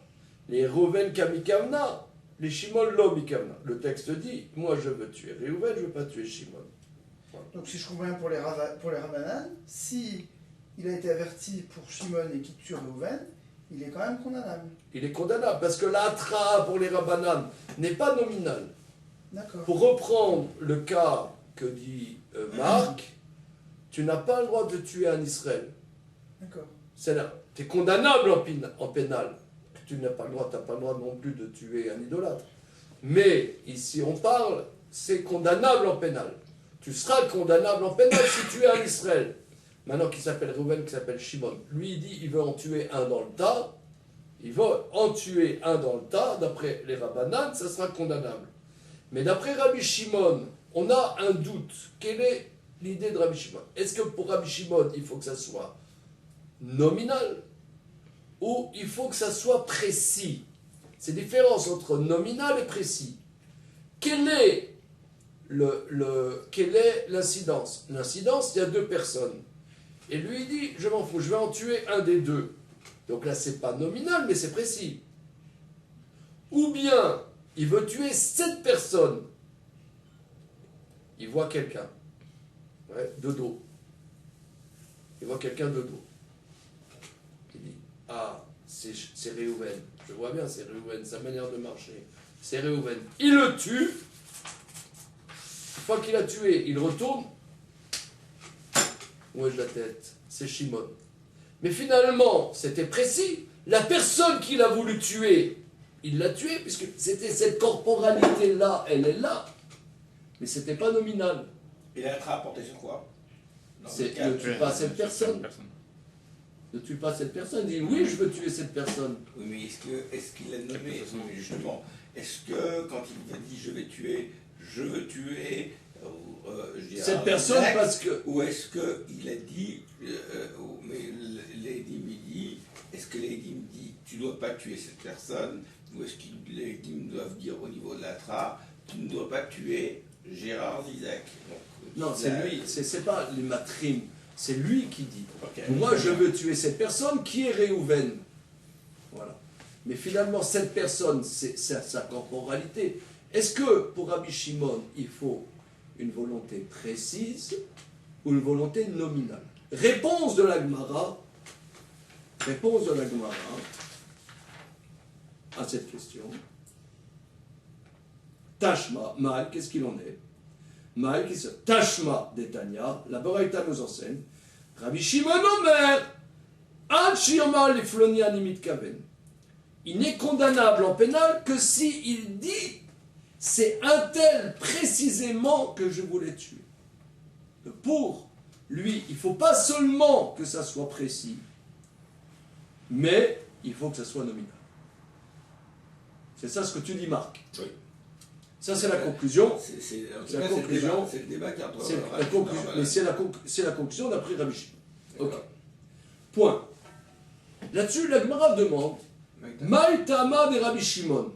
les Reuven Kamikamna, les Shimon lo Mikamna. Le texte dit moi je veux tuer Reuven, je ne veux pas tuer Shimon. Voilà. Donc si je comprends bien pour les Rabbanan, si il a été averti pour Shimon et qu'il tue Reuven, il est quand même condamnable. Il est condamnable parce que l'atra pour les Rabbanan n'est pas nominal. D'accord. Pour reprendre le cas que dit Marc, tu n'as pas le droit de tuer un Israël. D'accord. Tu es condamnable en pénal. Tu n'as pas le droit, non plus de tuer un idolâtre. Mais ici on parle, c'est condamnable en pénal. Tu seras condamnable en pénal si tu es un Israël. Maintenant qui s'appelle Reuven, qui s'appelle Shimon. Lui il dit il veut en tuer un dans le tas. Il veut en tuer un dans le tas. D'après les Rabbanan, ça sera condamnable. Mais d'après Rabbi Shimon, on a un doute. Quelle est l'idée de Rabbi Shimon? Est-ce que pour Rabbi Shimon, il faut que ça soit nominal ou il faut que ça soit précis? C'est la différence entre nominal et précis. Quelle est l'incidence? L'incidence, il y a deux personnes. Et lui, il dit, je m'en fous, je vais en tuer un des deux. Donc là, c'est pas nominal, mais c'est précis. Ou bien, il veut tuer 7 personnes. Il voit quelqu'un. De dos. Il voit quelqu'un de dos. Il dit, ah, c'est Reuven. Je vois bien, c'est Reuven, sa manière de marcher. C'est Reuven. Il le tue. Une fois qu'il a tué, il retourne. Où est la tête? C'est Shimon. Mais finalement, c'était précis. La personne qu'il a voulu tuer, il l'a tué, puisque c'était cette corporalité-là, elle est là. Mais c'était pas nominal. Et la tra porté sur quoi? Ne tue pas cette personne. Ne tue pas cette personne. Il dit oui, je veux tuer cette personne. Oui, mais est-ce qu'il l'a nommé justement? Est-ce que quand il dit je veux tuer cette personne Zach, parce que... Ou est-ce qu'il a dit, mais l'Edim il dit, est-ce que l'Edim dit tu ne dois pas tuer cette personne? Ou est-ce que l'Edim doivent dire au niveau de la tra, tu ne dois pas tuer Gérard Zizek? Non, c'est lui, c'est pas les matrim, c'est lui qui dit. Okay. Moi, je veux tuer cette personne qui est Reuven. Voilà. Mais finalement, cette personne, c'est sa corporalité. Est-ce que pour Rabbi Shimon, il faut une volonté précise ou une volonté nominale? Réponse de la Gemara à cette question. Tashma, Maï, qu'est-ce qu'il en est? Maï, qui se Tashma d'Etania, la Baraïta nous enseigne. Rabbi Shimon Omer, Al Shirma Liflonia Nimit Kaven. Il n'est condamnable en pénal que si il dit c'est un tel précisément que je voulais tuer. Pour lui, il ne faut pas seulement que ça soit précis, mais il faut que ça soit nominal. C'est ça ce que tu dis, Marc. Oui. Ça, c'est la conclusion. C'est la conclusion. C'est le débat qui est entre C'est la conclusion, mais c'est la conclusion d'après Rabbi Shimon. Ok. D'accord. Point. Là-dessus, la Gemara demande Maï Tama de Rabbi Shimon.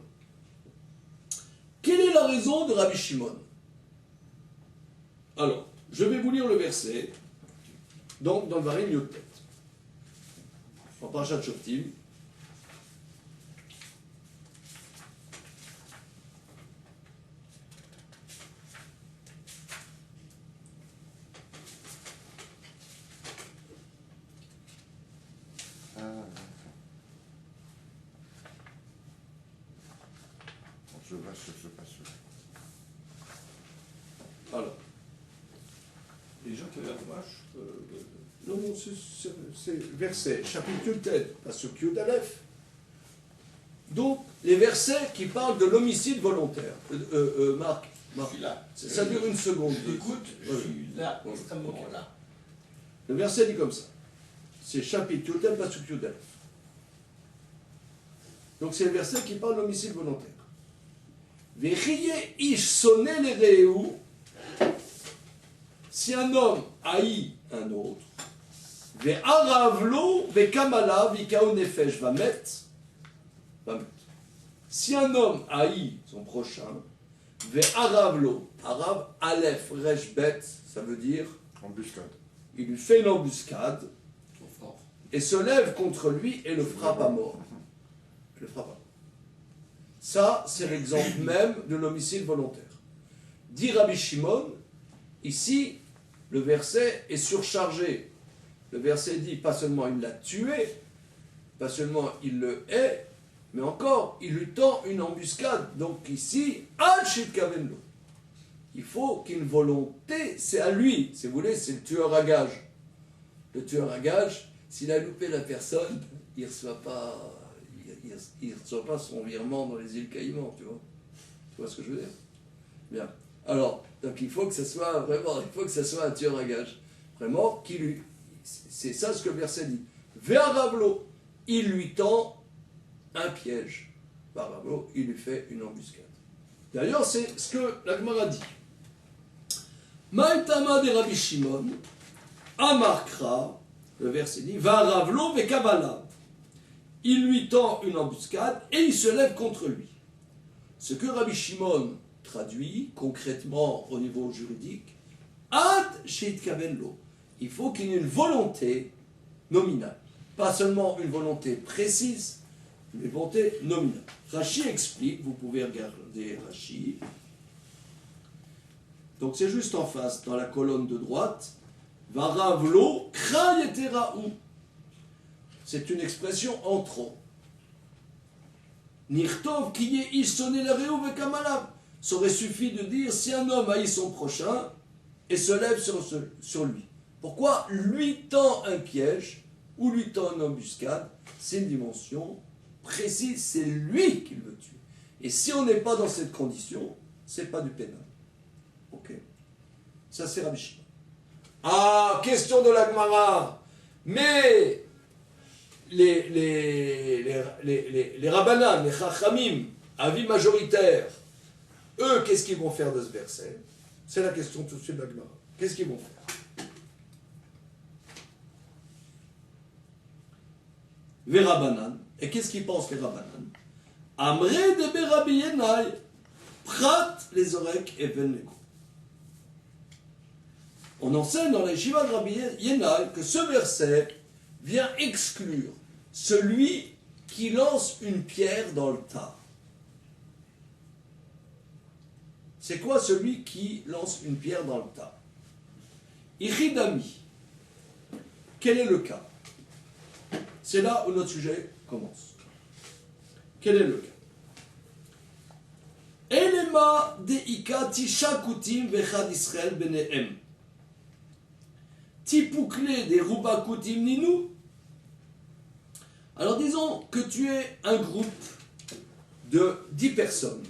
Quelle est la raison de Rabbi Shimon? Alors, je vais vous lire le verset, donc dans le Varim Yotet, en Parashat Shoftim. Je passe. Alors, Les gens qui ont la vache, non, c'est verset, chapitre Yotet, parce que Yudalef. Donc, les versets qui parlent de l'homicide volontaire. Marc, je suis là. ça dure une seconde. Écoute, je suis là, extrêmement là. Le verset dit comme ça. C'est chapitre Yotet, Pasuk Yudalef. Donc, c'est le verset qui parle de l'homicide volontaire. Vechiye ish sonné les réou. Si un homme haït un autre, ve'aravlo ve'kamala v'ikao nefesh va mettre. Si un homme haït son prochain, ve'aravlo, arav aleph resh bet, ça veut dire Embuscade. il lui fait une embuscade et se lève contre lui et le frappe à mort. Le frappe à mort. Ça, c'est l'exemple même de l'homicide volontaire. Dit Rabbi Shimon, ici, le verset est surchargé. Le verset dit, pas seulement il l'a tué, pas seulement il le hait, mais encore, il lui tend une embuscade. Donc ici, Al-Shit Kavenlo. Il faut qu'une volonté, c'est à lui, si vous voulez, c'est le tueur à gage. Le tueur à gage, s'il a loupé la personne, il ne reçoit pas... Il ne reçoit pas son virement dans les îles Caïmans, tu vois. Tu vois ce que je veux dire? Bien. Alors, donc il faut que ce soit vraiment, il faut que ce soit un tueur à gage. Vraiment, qui lui... C'est ça ce que le verset dit. Ve'aravlo, il lui tend un piège. Ve'aravlo, il lui fait une embuscade. D'ailleurs, c'est ce que la Gemara dit. Ma'etama de Rabbi Shimon, Amarkra, le verset dit, Ve'aravlo ve'kabala. Il lui tend une embuscade et il se lève contre lui. Ce que Rabbi Shimon traduit concrètement au niveau juridique, ad sheit kavenlo. Il faut qu'il y ait une volonté nominale. Pas seulement une volonté précise, mais une volonté nominale. Rashi explique, vous pouvez regarder Rashi. Donc c'est juste en face, dans la colonne de droite, Varavlo krayeteraou. C'est une expression en tronc. Nirtov kiye ish sonné la réou vekamalav. Ça aurait suffi de dire si un homme haït son prochain et se lève sur lui. Pourquoi lui tend un piège ou lui tend une embuscade? C'est une dimension précise, c'est lui qui le tue. Et si on n'est pas dans cette condition, c'est pas du pénal. Ok. Ça c'est Rabbi Shimon. Ah, question de la Gemara. Mais les rabbanan, les chachamim, avis majoritaire, eux, qu'est-ce qu'ils vont faire de ce verset? C'est la question tout de suite de la Gemara. Qu'est-ce qu'ils vont faire? Les rabbanan, et qu'est-ce qu'ils pensent les rabbanan? Amre de Rabbi Yenai, prat les oreilles et venego. On enseigne dans les Yeshiva de Rabbi Yenai que ce verset vient exclure celui qui lance une pierre dans le tas. C'est quoi celui qui lance une pierre dans le tas? Ichidami. quel est le cas? C'est là où notre sujet commence. Quel est le cas? Elema deika tisha kutim vechad Israël benehem. Tipoukle des ruba kutim ninu. Alors disons que tu es un groupe de 10 personnes.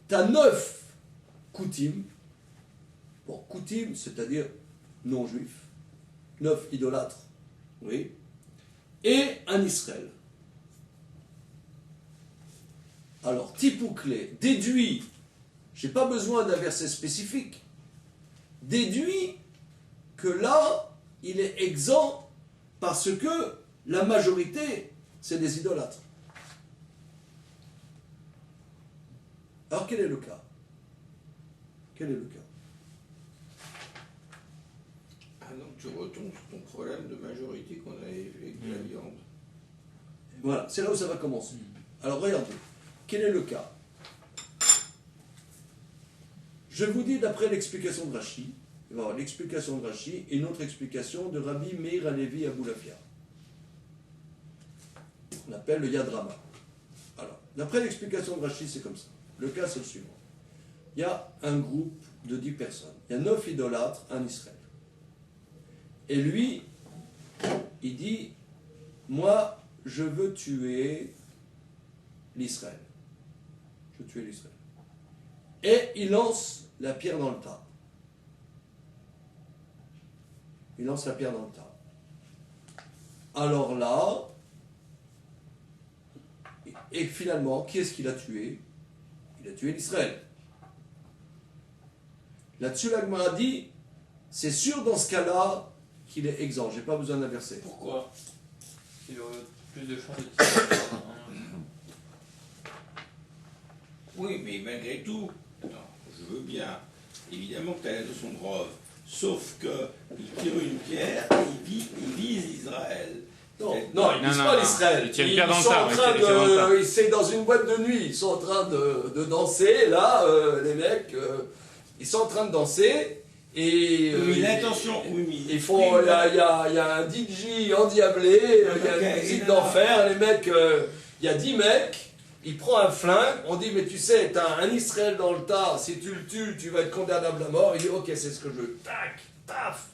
Tu as 9 kutim. Bon, kutim, c'est-à-dire non-juifs. 9 idolâtres. Oui. Et un Israël. Alors, tipoukle, déduit, je n'ai pas besoin d'un verset spécifique, déduit que là, il est exempt parce que la majorité, c'est des idolâtres. Alors, quel est le cas? Quel est le cas? Ah donc tu retombes sur ton problème de majorité qu'on avait vu avec de la viande. Voilà, c'est là où ça va commencer. Alors, regardez. Quel est le cas? Je vous dis d'après l'explication de Rashi, il va y avoir l'explication de Rashi et une autre explication de Rabbi Meir Halevi Aboulafia. On appelle le Yad Rama. Alors, d'après l'explication de Rashi, c'est comme ça. Le cas, c'est le suivant. Il y a un groupe de 10 personnes. Il y a 9 idolâtres, un Israël. Et lui, il dit, moi, je veux tuer l'Israël. Je veux tuer l'Israël. Et il lance la pierre dans le tas. Il lance la pierre dans le tas. Alors là, et finalement, qui est-ce qu'il a tué? Il a tué l'Israël. Là-dessus, la Gemara dit, c'est sûr dans ce cas-là qu'il est exempt. Je n'ai pas besoin d'un verset. Pourquoi? Il aurait plus de chances de tirer. Oui, mais malgré tout, attends, je veux bien, évidemment que tu as la notion de rove, sauf qu'il tire une pierre et il vise Israël. Non, ils visent pas l'Israël. C'est dans une boîte de nuit. Ils sont en train de danser. Là, les mecs, ils sont en train de danser. Et oui, l'intention, ils font. Il y a un DJ endiablé. Il y a une musique d'enfer. Les mecs, il y a 10 mecs. Il prend un flingue. On dit, mais tu sais, t'as un Israël dans le tas. Si tu le tues, tu vas être condamnable à mort. Il dit, ok, c'est ce que je veux. Tac, paf.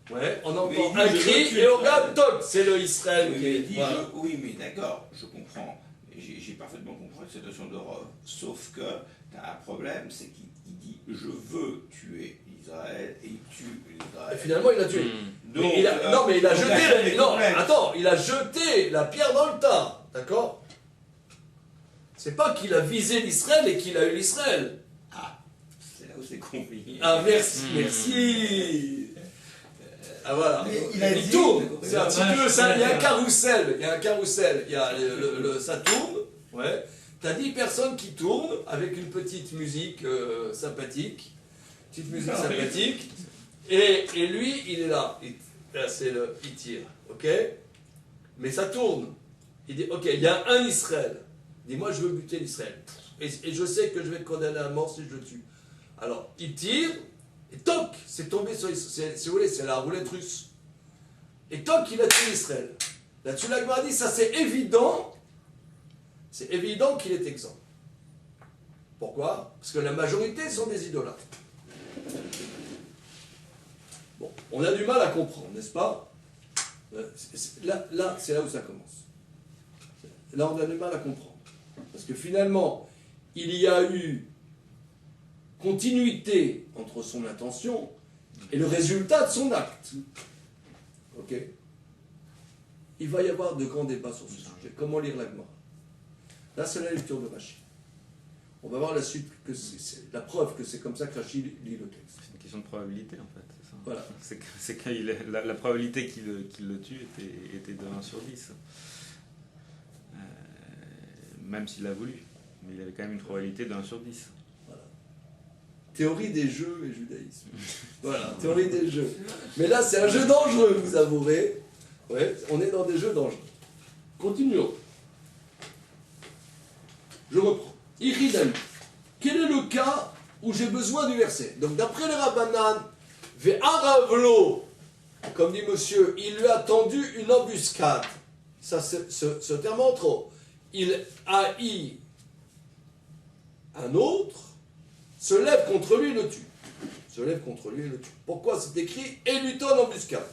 Ouais, on entend un cri et on regarde, toc, c'est le Israël qui est. Voilà. Oui, mais d'accord, je comprends. J'ai parfaitement compris cette notion de rove. Sauf que tu as un problème, c'est qu'il dit je veux tuer Israël et il tue Israël. Et finalement, il a tué. Donc, mais il a jeté. Il a jeté la pierre dans le tas. D'accord? C'est pas qu'il a visé l'Israël et qu'il a eu l'Israël. Ah, c'est là où c'est compliqué. Ah, merci. Ah voilà, il tourne, c'est un petit peu ça, il y a un carrousel, ça tourne, ouais. T'as 10 personnes qui tournent avec une petite musique sympathique, et lui, il est là, il tire, ok? Mais ça tourne, il dit, ok, il y a un Israël, il dit, moi je veux buter l'Israël, et je sais que je vais te condamner à mort si je le tue. Alors, il tire, et toc, c'est tombé sur Israël. Si vous voulez, c'est la roulette russe. Et toc, il a tué Israël. Là-dessus, la Gemara dit, ça c'est évident qu'il est exempt. Pourquoi? Parce que la majorité sont des idolâtres. Bon, on a du mal à comprendre, n'est-ce pas? Là, c'est là où ça commence. Là, on a du mal à comprendre. Parce que finalement, il y a eu continuité entre son intention et le résultat de son acte. Ok? Il va y avoir de grands débats sur ce sujet. Comment lire la Gemara? Là, c'est la lecture de Rashi. On va voir la suite, la preuve que c'est comme ça que Rashi lit le texte. C'est une question de probabilité, en fait. C'est ça. Voilà. C'est que la probabilité qu'il le tue était de 1 sur 10. Même s'il l'a voulu. Mais il avait quand même une probabilité de 1 sur 10. Théorie des jeux et judaïsme. Voilà, théorie des jeux. Mais là, c'est un jeu dangereux, vous avouerez. Ouais, on est dans des jeux dangereux. Continuons. Je reprends. Iridani. Quel est le cas où j'ai besoin du verset? Donc, d'après les Rabbanan, Ve'aravlo comme dit monsieur, il lui a tendu une embuscade. Ça, ce terme en trop. Il haït un autre, se lève contre lui et le tue. Se lève contre lui et le tue. Pourquoi c'est écrit et lui tend une embuscade?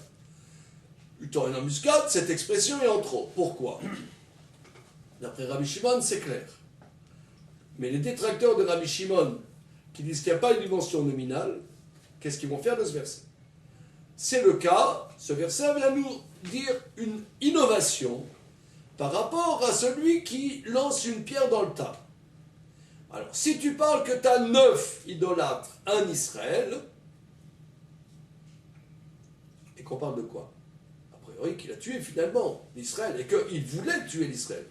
Lui tend une embuscade, cette expression est en trop. Pourquoi? D'après Rabbi Shimon, c'est clair. Mais les détracteurs de Rabbi Shimon, qui disent qu'il n'y a pas une dimension nominale, qu'est-ce qu'ils vont faire de ce verset? C'est le cas, ce verset vient nous dire une innovation par rapport à celui qui lance une pierre dans le tas. Alors, si tu parles que tu as 9 idolâtres, un Israël, et qu'on parle de quoi? A priori, qu'il a tué finalement l'Israël, et qu'il voulait tuer l'Israël.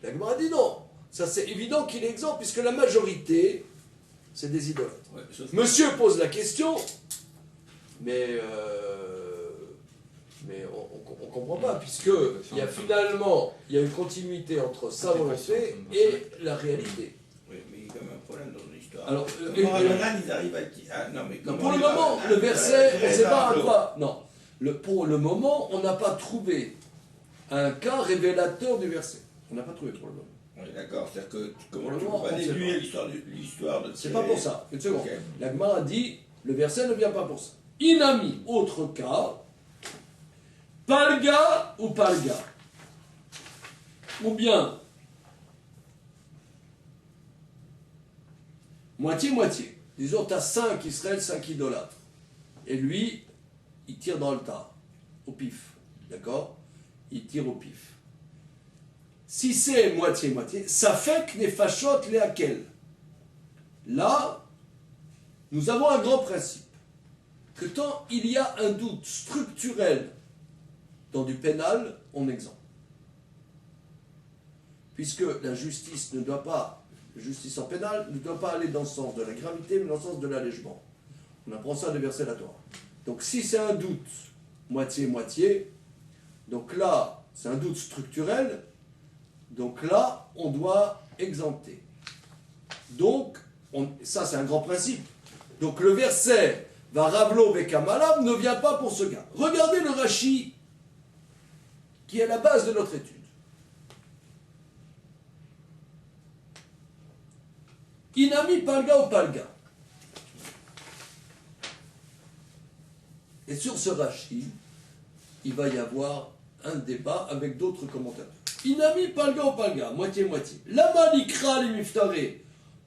La Gemara dit non. Ça, c'est évident qu'il est exempt, puisque la majorité, c'est des idolâtres. Ouais, Monsieur pose la question, mais on ne comprend pas, puisqu'il y a finalement une continuité entre sa volonté et la réalité. Oui, mais il y a quand même un problème dans l'histoire. Alors, Comment ils arrivent à dire... Ah, non, mais pour comment le les- moment, le verset, on ne sait pas à quoi. Non, pour le moment, on n'a pas trouvé un cas révélateur du verset. On n'a pas trouvé pour le moment. On est d'accord, c'est-à-dire que comment Pour le tu moment, peux pas on sait déduire pas. l'histoire de... C'est pas pour ça. Une seconde. Ok. La Gemara dit, le verset ne vient pas pour ça. Inami, autre cas, palga ou palga. Ou bien, moitié-moitié. Disons, tu as 5 Israël, 5 idolâtres. Et lui, il tire dans le tas, au pif. D'accord? Il tire au pif. Si c'est moitié-moitié, ça fait que les fachotes les hakel. Là, nous avons un grand principe. Que tant il y a un doute structurel dans du pénal, on exempte. Puisque la justice ne doit pas, la justice en pénal ne doit pas aller dans le sens de la gravité, mais dans le sens de l'allègement. On apprend ça des versets de la Torah. Donc si c'est un doute moitié-moitié, donc là, c'est un doute structurel, donc là, on doit exempter. Donc, ça c'est un grand principe. Donc le verset va Ravlo Bekamalam ne vient pas pour ce cas. Regardez le Rashi qui est la base de notre étude. Inami palga ou palga. Et sur ce Rashi, il va y avoir un débat avec d'autres commentateurs. Inami palga ou palga, moitié-moitié. Lama likra li miftare.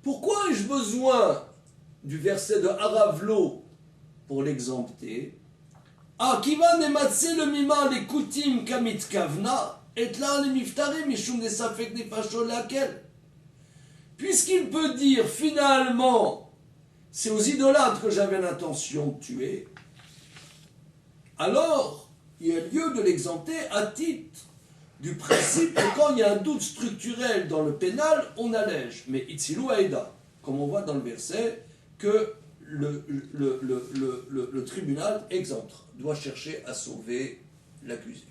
Pourquoi ai-je besoin du verset de Haravlo pour l'exempter? Ah, qui va nematse le mima les kutim kamit kavna, et là les miftare mishum ne safek ne facho laquelle. Puisqu'il peut dire finalement, c'est aux idolâtres que j'avais l'intention de tuer, alors il y a lieu de l'exempter à titre du principe que quand il y a un doute structurel dans le pénal, on allège. Mais Itzilu Aïda, comme on voit dans le verset, que le tribunal exempt, doit chercher à sauver l'accusé.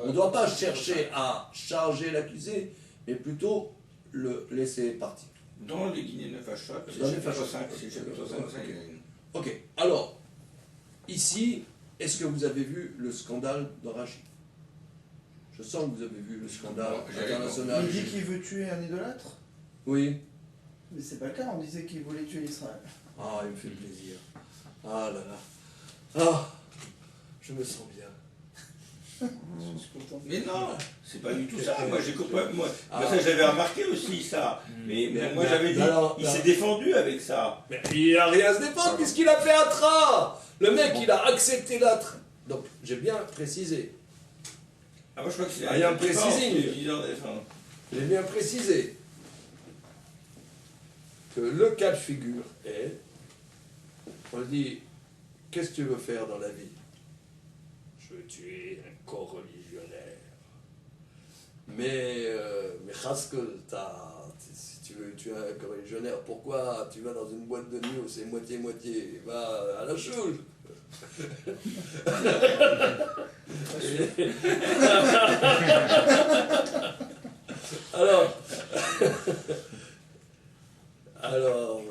On ne doit pas chercher à charger l'accusé, mais plutôt le laisser partir. Dans les Guinées Nefashot, c'est Dans les chapitre Fachot. 5, c'est chapitre 5. Ok, alors, ici, est-ce que vous avez vu le scandale de Rachid? Je sens que vous avez vu le scandale Non, j'avais international. Il dit qu'il veut tuer un idolâtre? Oui. Mais c'est pas le cas, on disait qu'il voulait tuer l'Israël. Ah, il me fait plaisir. Ah là là. Ah, je me sens bien. Je suis content. Mais non, c'est pas du tout ça. Moi, j'ai compris. Moi, Ah. ça, j'avais remarqué aussi ça. Mais moi, j'avais dit, alors, il s'est défendu avec ça. Mais il n'a rien à se défendre puisqu'il a fait un tra. Le mec, il a accepté la tra. Donc, j'ai bien précisé. Ah, moi, je crois que c'est Rien un précisé. disant défendre. J'ai bien précisé que le cas de figure est, on dit, qu'est-ce que tu veux faire dans la vie? Je veux tuer un co-religionnaire. Mais parce que si tu veux tuer un co-religionnaire, pourquoi tu vas dans une boîte de nuit où c'est moitié-moitié? Va à la choule. Alors,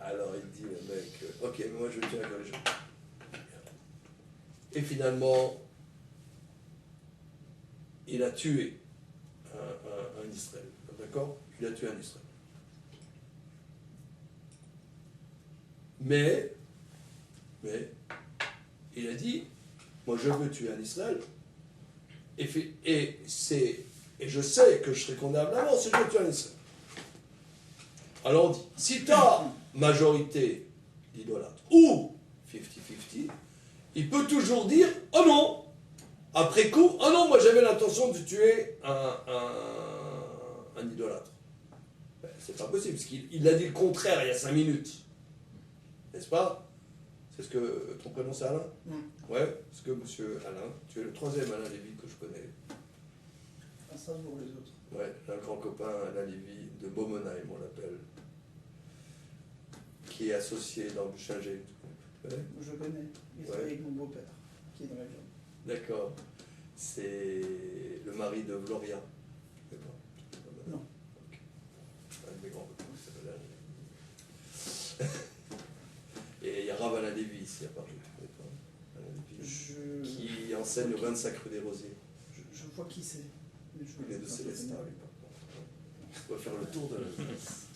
alors il dit le mec, ok, mais moi je veux tuer un co-religionnaire. Et finalement, il a tué un Israël. D'accord? Il a tué un Israël. Mais, il a dit, moi je veux tuer un Israël, et je sais que je serai condamnable avant si je veux tuer un Israël. Alors on dit, si tu as majorité d'idolâtres ou 50-50, il peut toujours dire, oh non, après coup, oh non, moi j'avais l'intention de tuer un idolâtre. Ben, c'est pas possible, parce qu'il a dit le contraire il y a 5 minutes. N'est-ce pas? C'est ce que ton prénom c'est Alain? Ouais, parce que monsieur Alain, tu es le 3e Alain Lévy que je connais. À Strasbourg, les autres. Ouais, un grand copain Alain Lévy de Beaumenheim, on l'appelle, qui est associé dans Buchinger. Tu connais? Je connais. Il travaille avec mon beau-père, qui est dans l'avion. D'accord. C'est le mari de Gloria. Tu connais pas? Non. Ok. Un de mes grands copains qui s'appelle Alain Lévy. Et il y a Rav Alain Lévy ici à Paris. Alain Lévy, qui enseigne au 25 rue des Rosiers. Je vois qui c'est. Mais je Il est de Célestat, lui, par contre. On va faire le tour de la place.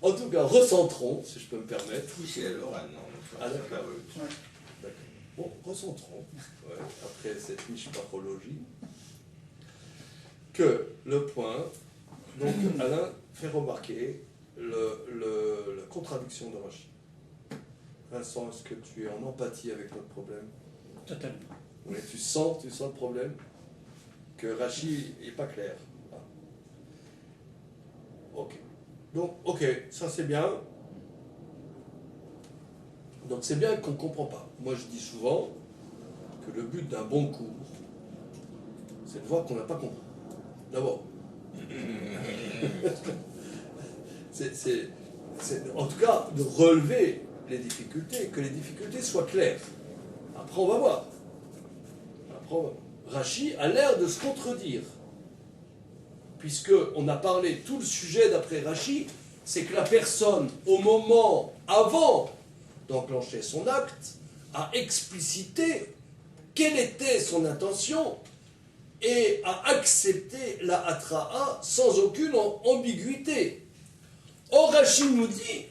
En tout cas, recentrons, si je peux me permettre. Oui, c'est la Lorraine, non? Ah, d'accord. Ouais. D'accord. Bon, recentrons, ouais, après cette mishpachologie, que le point, donc Alain fait remarquer la contradiction de Rachid. Vincent, est-ce que tu es en empathie avec notre problème? Totalement. Oui, tu sens le problème que Rachid n'est pas clair. Ah. Ok. Donc, ok, ça c'est bien. Donc c'est bien qu'on ne comprend pas. Moi je dis souvent que le but d'un bon cours, c'est de voir qu'on n'a pas compris. D'abord. c'est en tout cas de relever les difficultés, que les difficultés soient claires. Après on va voir. Rachid a l'air de se contredire. Puisqu'on a parlé, tout le sujet d'après Rachid, c'est que la personne, au moment avant d'enclencher son acte, a explicité quelle était son intention et a accepté la hatra'a sans aucune ambiguïté. Or, Rachid nous dit,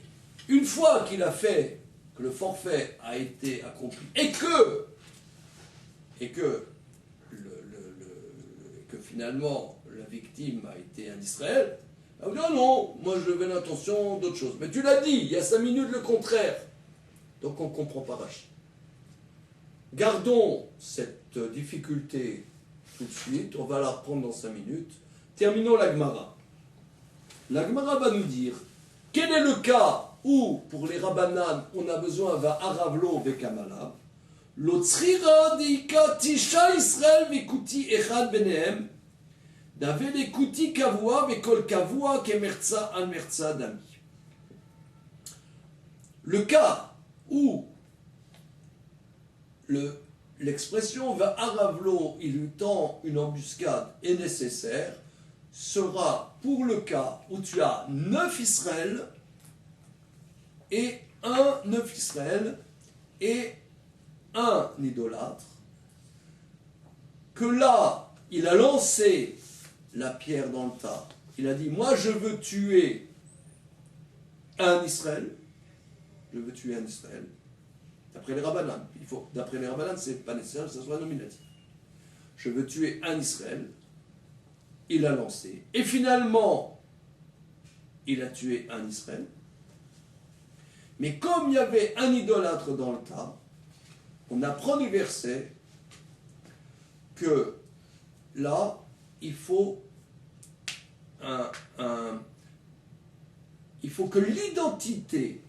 une fois qu'il a fait, que le forfait a été accompli, et que finalement la victime a été un Israël, elle dit, ah non, moi j'avais l'intention d'autre chose. Mais tu l'as dit, il y a 5 minutes le contraire. Donc on ne comprend pas Rachid. Gardons cette difficulté tout de suite, on va la reprendre dans 5 minutes. Terminons la Gemara. La Gemara va nous dire quel est le cas où, pour les Rabbanan, on a besoin va Aravlo Bekamala, l'Otsrira Dika Tisha Israël Vikuti Echad Benehem, David Ekuti Kavua Vekol Kavua Kemerza Al Merza Dami. Le cas où l'expression va Aravlo, il lui tend une embuscade est nécessaire, sera pour le cas où tu as 9 Israël et un 9 Israël et un idolâtre, que là, il a lancé la pierre dans le tas. Il a dit, moi je veux tuer un Israël. Je veux tuer un Israël. D'après les Rabbanan. D'après les Rabbanan, ce n'est pas nécessaire que ce soit nominatif. Je veux tuer un Israël. Il a lancé. Et finalement, il a tué un Israël. Mais comme il y avait un idolâtre dans le tas, on apprend du verset que là, il faut que l'identité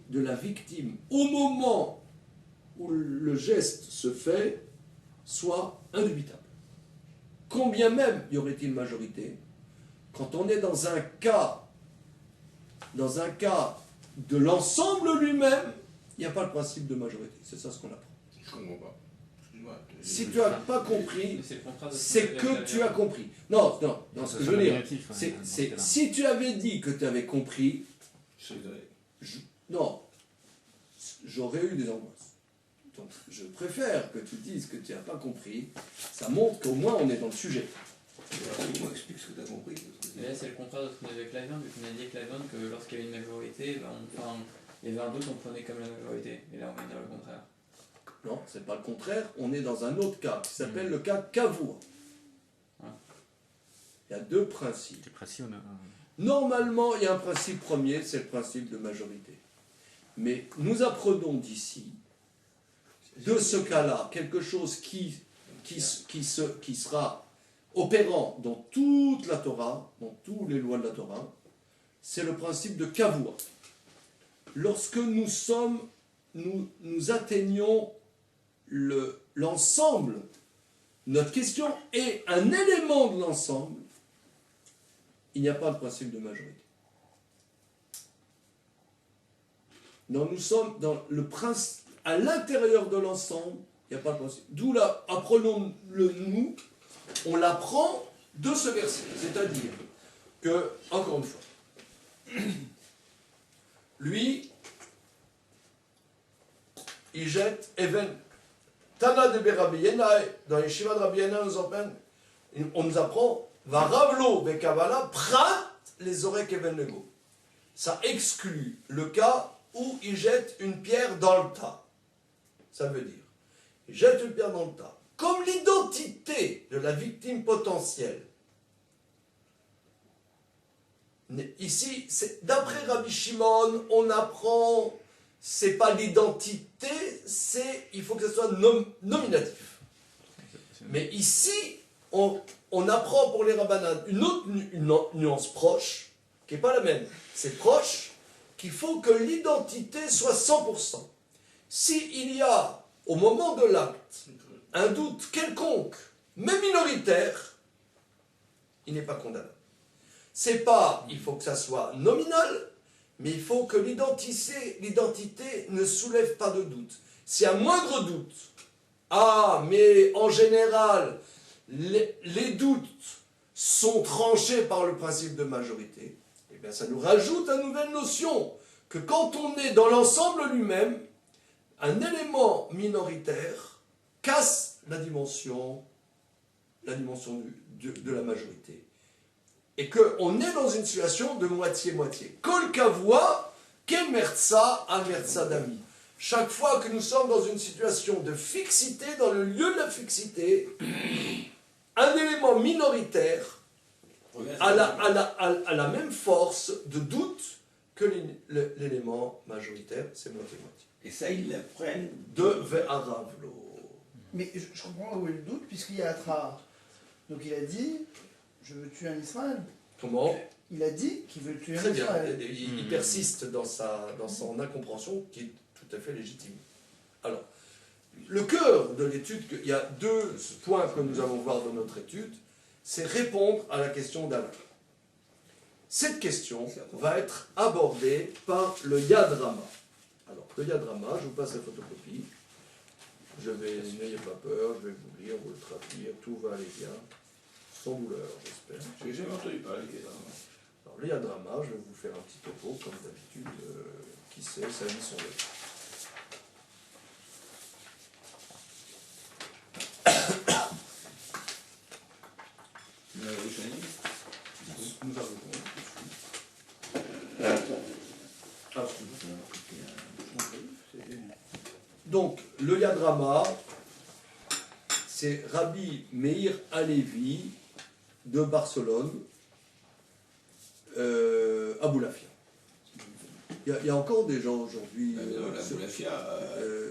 de la victime au moment où le geste se fait soit indubitable. Combien même y aurait-il majorité, quand on est dans un cas de l'ensemble lui-même, il n'y a pas le principe de majorité. C'est ça ce qu'on apprend. Je comprends pas. Excuse-moi. Si tu n'as pas compris, C'est le contraire de ce c'est qu'on a que dit tu as compris. Non, ce que je veux dire, négatif, hein, c'est, dans ce c'est cas-là. si tu avais dit que tu avais compris, Je suis désolé. non, j'aurais eu des angoisses. Donc je préfère que tu dises que tu n'as pas compris, ça montre qu'au moins on est dans le sujet. Moi, explique ce que tu as compris. Et là, c'est le contraire de ce qu'on avait avec Clavin, vu qu'on a dit avec Clavin que lorsqu'il y avait une majorité, ben, il y avait un doute, on prenait comme la majorité. Et là, on vient de dire le contraire. Non, c'est pas le contraire, on est dans un autre cas qui s'appelle le cas Cavour. Il y a deux principes. Les principes, on a Normalement, il y a un principe premier, c'est le principe de majorité. Mais nous apprenons d'ici, de ce cas-là, quelque chose qui sera opérant dans toute la Torah, dans toutes les lois de la Torah, c'est le principe de Kavua. Lorsque nous atteignons l'ensemble, notre question est un élément de l'ensemble, il n'y a pas de principe de majorité. Non, nous sommes dans le principe, à l'intérieur de l'ensemble, il n'y a pas de principe. D'où là, apprenons-le nous, on l'apprend de ce verset. C'est-à-dire que, encore une fois, lui, il jette Even. Tana de Rabbi Yenaï, dans les Yeshiva de Rabbi Yenaï, on nous apprend Varavlo Bekavala prat les oreilles Even Lego. Ça exclut le cas où il jette une pierre dans le tas. Ça veut dire, il jette une pierre dans le tas. Comme l'identité de la victime potentielle. Ici, d'après Rabbi Shimon, on apprend, c'est pas l'identité, il faut que ce soit nominatif. Mais ici, on apprend pour les rabbanades une autre nuance proche, qui n'est pas la même. C'est proche, qu'il faut que l'identité soit 100%. S'il y a, au moment de l'acte, un doute quelconque, même minoritaire, il n'est pas condamnable. C'est pas, il faut que ça soit nominal, mais il faut que l'identité ne soulève pas de doute. S'il y a moindre doute, mais en général, les doutes sont tranchés par le principe de majorité, et bien ça nous rajoute une nouvelle notion, que quand on est dans l'ensemble lui-même, un élément minoritaire casse la dimension de la majorité. Et qu'on est dans une situation de moitié-moitié. Kol kavua, kemerza amerza dami. Chaque fois que nous sommes dans une situation de fixité, dans le lieu de la fixité, un élément minoritaire a la même force de doute que l'élément majoritaire, c'est moitié-moitié. Et ça, ils l'apprennent De ve'aravlo. Mais je comprends pas où est le doute, puisqu'il y a Atra. Donc il a dit, je veux tuer un Israël. Comment? Il a dit qu'il veut tuer Très un bien. Israël. Il persiste dans son incompréhension qui est tout à fait légitime. Alors, le cœur de l'étude, il y a deux points que nous allons voir dans notre étude, c'est répondre à la question d'Alain. Cette question va être abordée par le Yad Rama. Alors, le Yad Rama, je vous passe la photocopie. N'ayez pas peur, je vais vous lire, vous le traduire, tout va aller bien, sans douleur, j'espère. Je n'ai jamais entendu parler des dramas. Alors, le Yad Rama, je vais vous faire un petit topo, comme d'habitude, qui sait, sa vie, son œuvre. Vous l'avez choisi ? Nous arrivons donc, le Yad Rama, c'est Rabbi Meir Halevi de Barcelone, Aboulafia. Il y a encore des gens aujourd'hui. Aboulafia.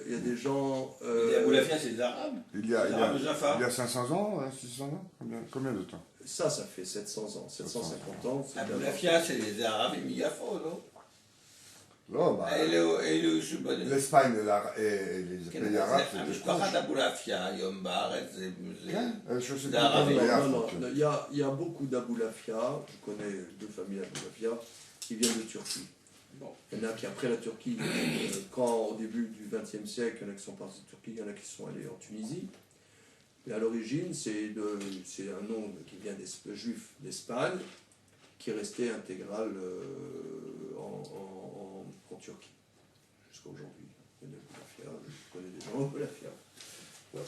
Il y a des gens. Aboulafia, c'est des Arabes. Il y a Les Arabes Jaffa. 500 ans, 600 ans combien de temps? Ça fait 700 ans, 750 ans. Aboulafia, c'est les Arabes et Migafo, non? Non, bah, l'Espagne et les pays arabes, c'est des proches. המשפחת אבולעפיה היום בארץ זה Je sais des pas. Arabes. Non, il y a beaucoup d'Aboulafia, je connais deux familles Aboulafia, qui viennent de Turquie. Bon. Il y en a qui, après la Turquie, quand au début du XXe siècle, il y en a qui sont partis de Turquie, il y en a qui sont allés en Tunisie. Mais à l'origine, c'est un nom qui vient des juifs d'Espagne, qui est resté intégral en Turquie, jusqu'à aujourd'hui. Je connais des gens à Boulafia. Voilà.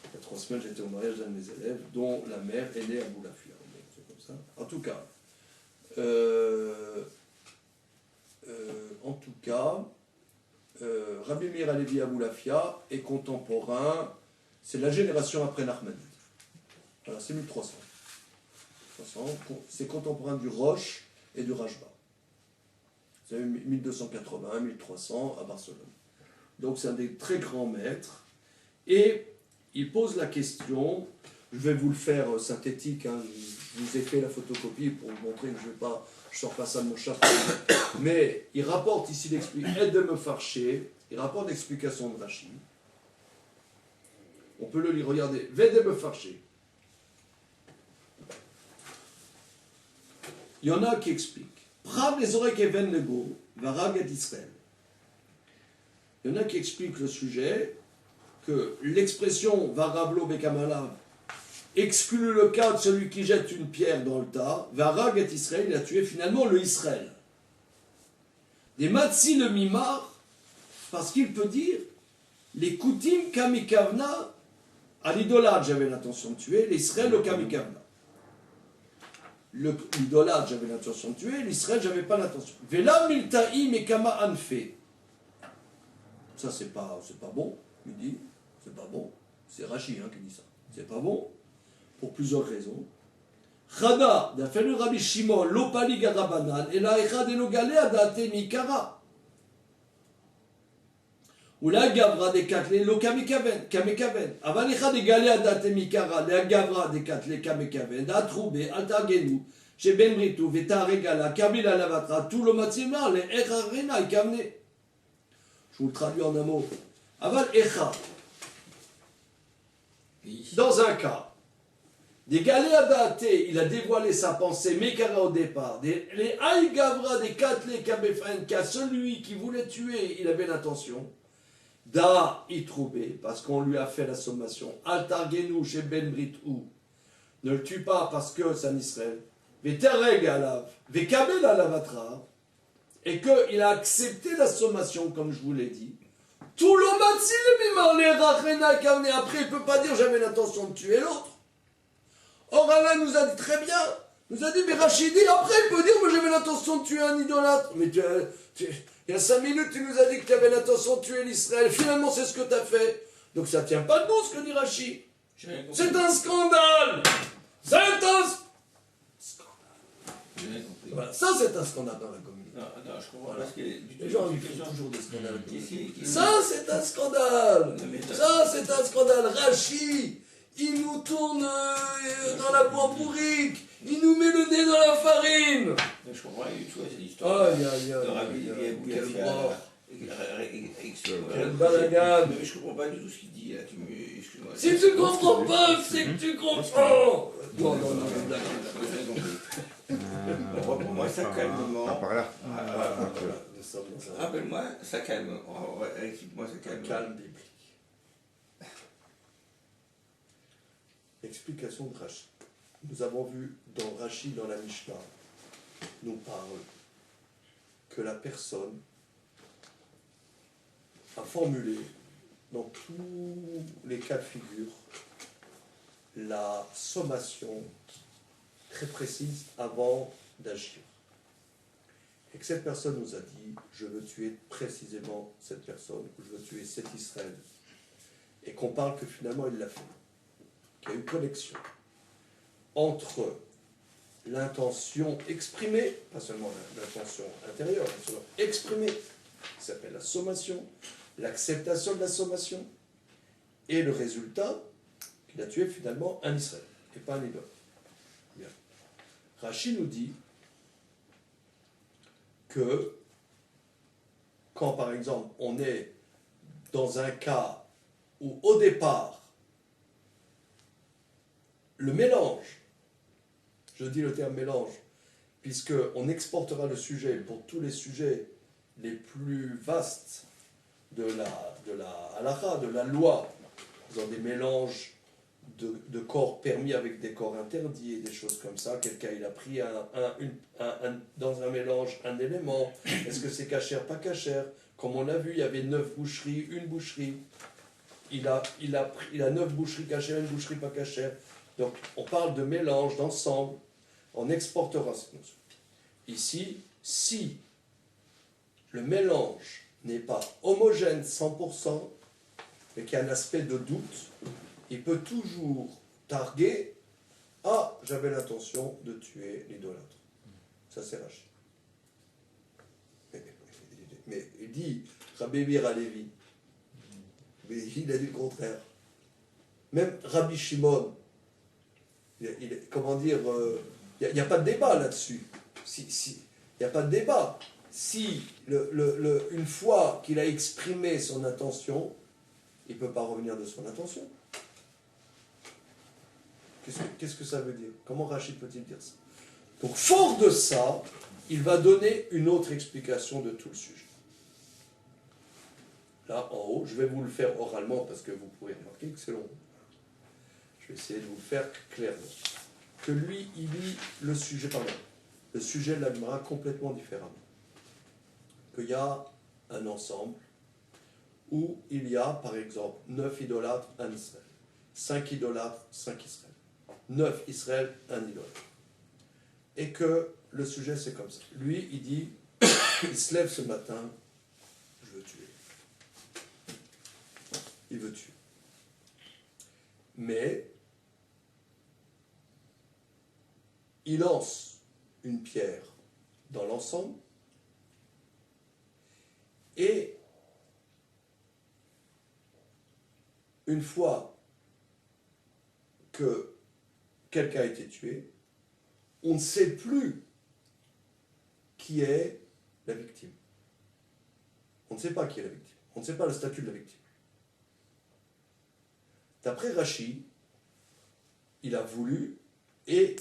Il y a 3 semaines, j'étais au mariage d'un de mes élèves, dont la mère est née à Boulafia. C'est comme ça. En tout cas, Rabbi Meir Halevi Aboulafia est contemporain, c'est la génération après Nachmanides. Voilà, c'est 1300. C'est contemporain du Rosh et du Rashba. C'est 1280, 1300 à Barcelone. Donc c'est un des très grands maîtres. Et il pose la question, je vais vous le faire synthétique, hein, je vous ai fait la photocopie pour vous montrer que je ne sors pas ça de mon chapeau. Mais il rapporte ici aide de me farcher, il rapporte l'explication de Rashi. On peut le lire, regardez, Ved de me farcher. Il y en a qui expliquent. Prav les oreilles even nego, varag et Israël. Il y en a qui expliquent le sujet, que l'expression varablo bekamalav exclut le cas de celui qui jette une pierre dans le tas. Varag et Israël, il a tué finalement le Israël. Des matzi le mimar, parce qu'il peut dire les koutim kamikavna, à l'idolâtre j'avais l'intention de tuer, l'Israël au kamikavna. L'idolâtre j'avais l'intention de tuer, l'Israël j'avais pas l'intention. Vela milta'i mekama anfe. Ça c'est pas bon, il dit, c'est pas bon. C'est Rashi qui dit ça. C'est pas bon, pour plusieurs raisons. Chada, d'après le Rabbi Shimon, l'opali garabanan, et la echad elogale adate mikara. Ou la gavra de katle lo kamekaven. Aval echad egale adate mikara, la gavra de katle kamekaven, da troube, altagenu, chez Ben Britou, veta regala, kabila lavatra, tout le matzimar, les echarena, kamne. Je vous le traduis en un mot. Aval echa. Dans un cas, des galéadaate, il a dévoilé sa pensée, Mekara au départ, les Aïgavra des Katle Kabefren, qu'à celui qui voulait tuer, il avait l'intention, Da Itroubé, parce qu'on lui a fait la sommation, Altargenu chez Ben Brit ou, ne le tue pas parce que c'est un Israël, Vetereg alav, Vekabel alavatra, et qu'il a accepté la sommation, comme je vous l'ai dit. Tout le matzi après il ne peut pas dire j'avais l'intention de tuer l'autre. Or Allah nous a dit très bien, nous a dit mais Rachidi, après il peut dire moi j'avais l'intention de tuer un idolâtre. Mais il y a 5 minutes tu nous as dit que tu avais l'intention de tuer l'Israël, finalement c'est ce que tu as fait. Donc ça ne tient pas debout ce que dit Rachid. C'est un scandale. C'est un scandale. Voilà, ça c'est un scandale dans la communauté. Non, je comprends pas. Les gens ils font toujours des scandales. Ça c'est un scandale. Ça c'est un scandale. Rachid, il nous tourne dans la boîte pourrique. Il nous met le nez dans la farine. Je comprends pas du tout cette histoire. Quel bras. Quel balagan. Je comprends pas du tout ce qu'il dit là. Si tu comprends pas, c'est que tu comprends. Non. Moi, ça calmement. Par là. Rappelle-moi, ça calme. Explique-moi, ça calme. Calme biblique. Explication de Rashi. Nous avons vu dans Rashi, dans la Mishnah, nous parle que la personne a formulé dans tous les cas de figure la sommation très précise avant d'agir. Et que cette personne nous a dit, je veux tuer précisément cette personne, je veux tuer cet Israël. Et qu'on parle que finalement il l'a fait. Qu'il y a une connexion entre l'intention exprimée, pas seulement l'intention intérieure, l'intention exprimée, qui s'appelle la sommation, l'acceptation de la sommation, et le résultat qu'il a tué finalement un Israël, et pas un idole. Bien. Rashi nous dit que quand par exemple on est dans un cas où au départ le mélange, je dis le terme mélange, puisqu'on exportera le sujet pour tous les sujets les plus vastes de la halakha, de la loi, dans des mélanges de corps permis avec des corps interdits et des choses comme ça. Quelqu'un, il a pris dans un mélange un élément. Est-ce que c'est cachère, pas cachère? Comme on l'a vu, il y avait 9 boucheries, une boucherie. Il a 9 boucheries cachères, une boucherie pas cachère. Donc, on parle de mélange, d'ensemble. On exportera cette notion. Ici, si le mélange n'est pas homogène 100%, et qu'il y a un aspect de doute, il peut toujours targuer « Ah, j'avais l'intention de tuer l'idolâtre. » Ça, c'est Rachi. Mais il dit Rabbi Meir Halevi, mais il a dit le contraire. Même Rabbi Shimon, comment dire, il n'y a pas de débat là-dessus. Il n'y a pas de débat. Si, une fois qu'il a exprimé son intention, il ne peut pas revenir de son intention. Qu'est-ce que ça veut dire? Comment Rachid peut-il dire ça? Donc, fort de ça, il va donner une autre explication de tout le sujet. Là, en haut, je vais vous le faire oralement parce que vous pourrez remarquer que c'est long. Je vais essayer de vous le faire clairement. Que lui, il lit le sujet de la Gemara complètement différemment. Qu'il y a un ensemble où il y a, par exemple, 9 idolâtres, 1 Israël. 5 idolâtres, 5 Israël. 9 Israël, 1 idolâtre. Et que le sujet, c'est comme ça. Lui, il dit, il se lève ce matin, je veux tuer. Il veut tuer. Mais, il lance une pierre dans l'ensemble, et une fois que quelqu'un a été tué, on ne sait plus qui est la victime. On ne sait pas qui est la victime. On ne sait pas le statut de la victime. D'après Rachi, il a voulu, et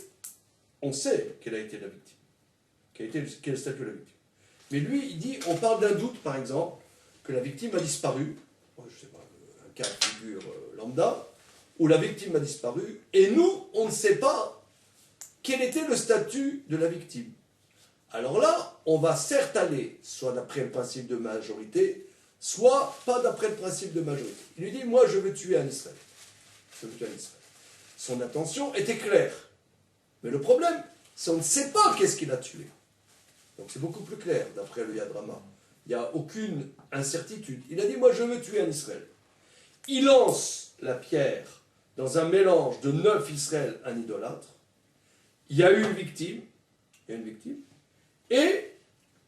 on sait quelle a été la victime. Quel est le statut de la victime. Mais lui, il dit, on parle d'un doute, par exemple, que la victime a disparu, je ne sais pas, un cas de figure lambda, où la victime a disparu, et nous, on ne sait pas quel était le statut de la victime. Alors là, on va certes aller, soit d'après le principe de majorité, soit pas d'après le principe de majorité. Il lui dit, moi je veux tuer un Israël. Je veux tuer un Israël. Son intention était claire. Mais le problème, c'est qu'on ne sait pas qu'est-ce qu'il a tué. Donc c'est beaucoup plus clair, d'après le Yad Rama. Il n'y a aucune incertitude. Il a dit, moi je veux tuer un Israël. Il lance la pierre dans un mélange de 9 Israël, un idolâtre. Il y a eu une victime. Et,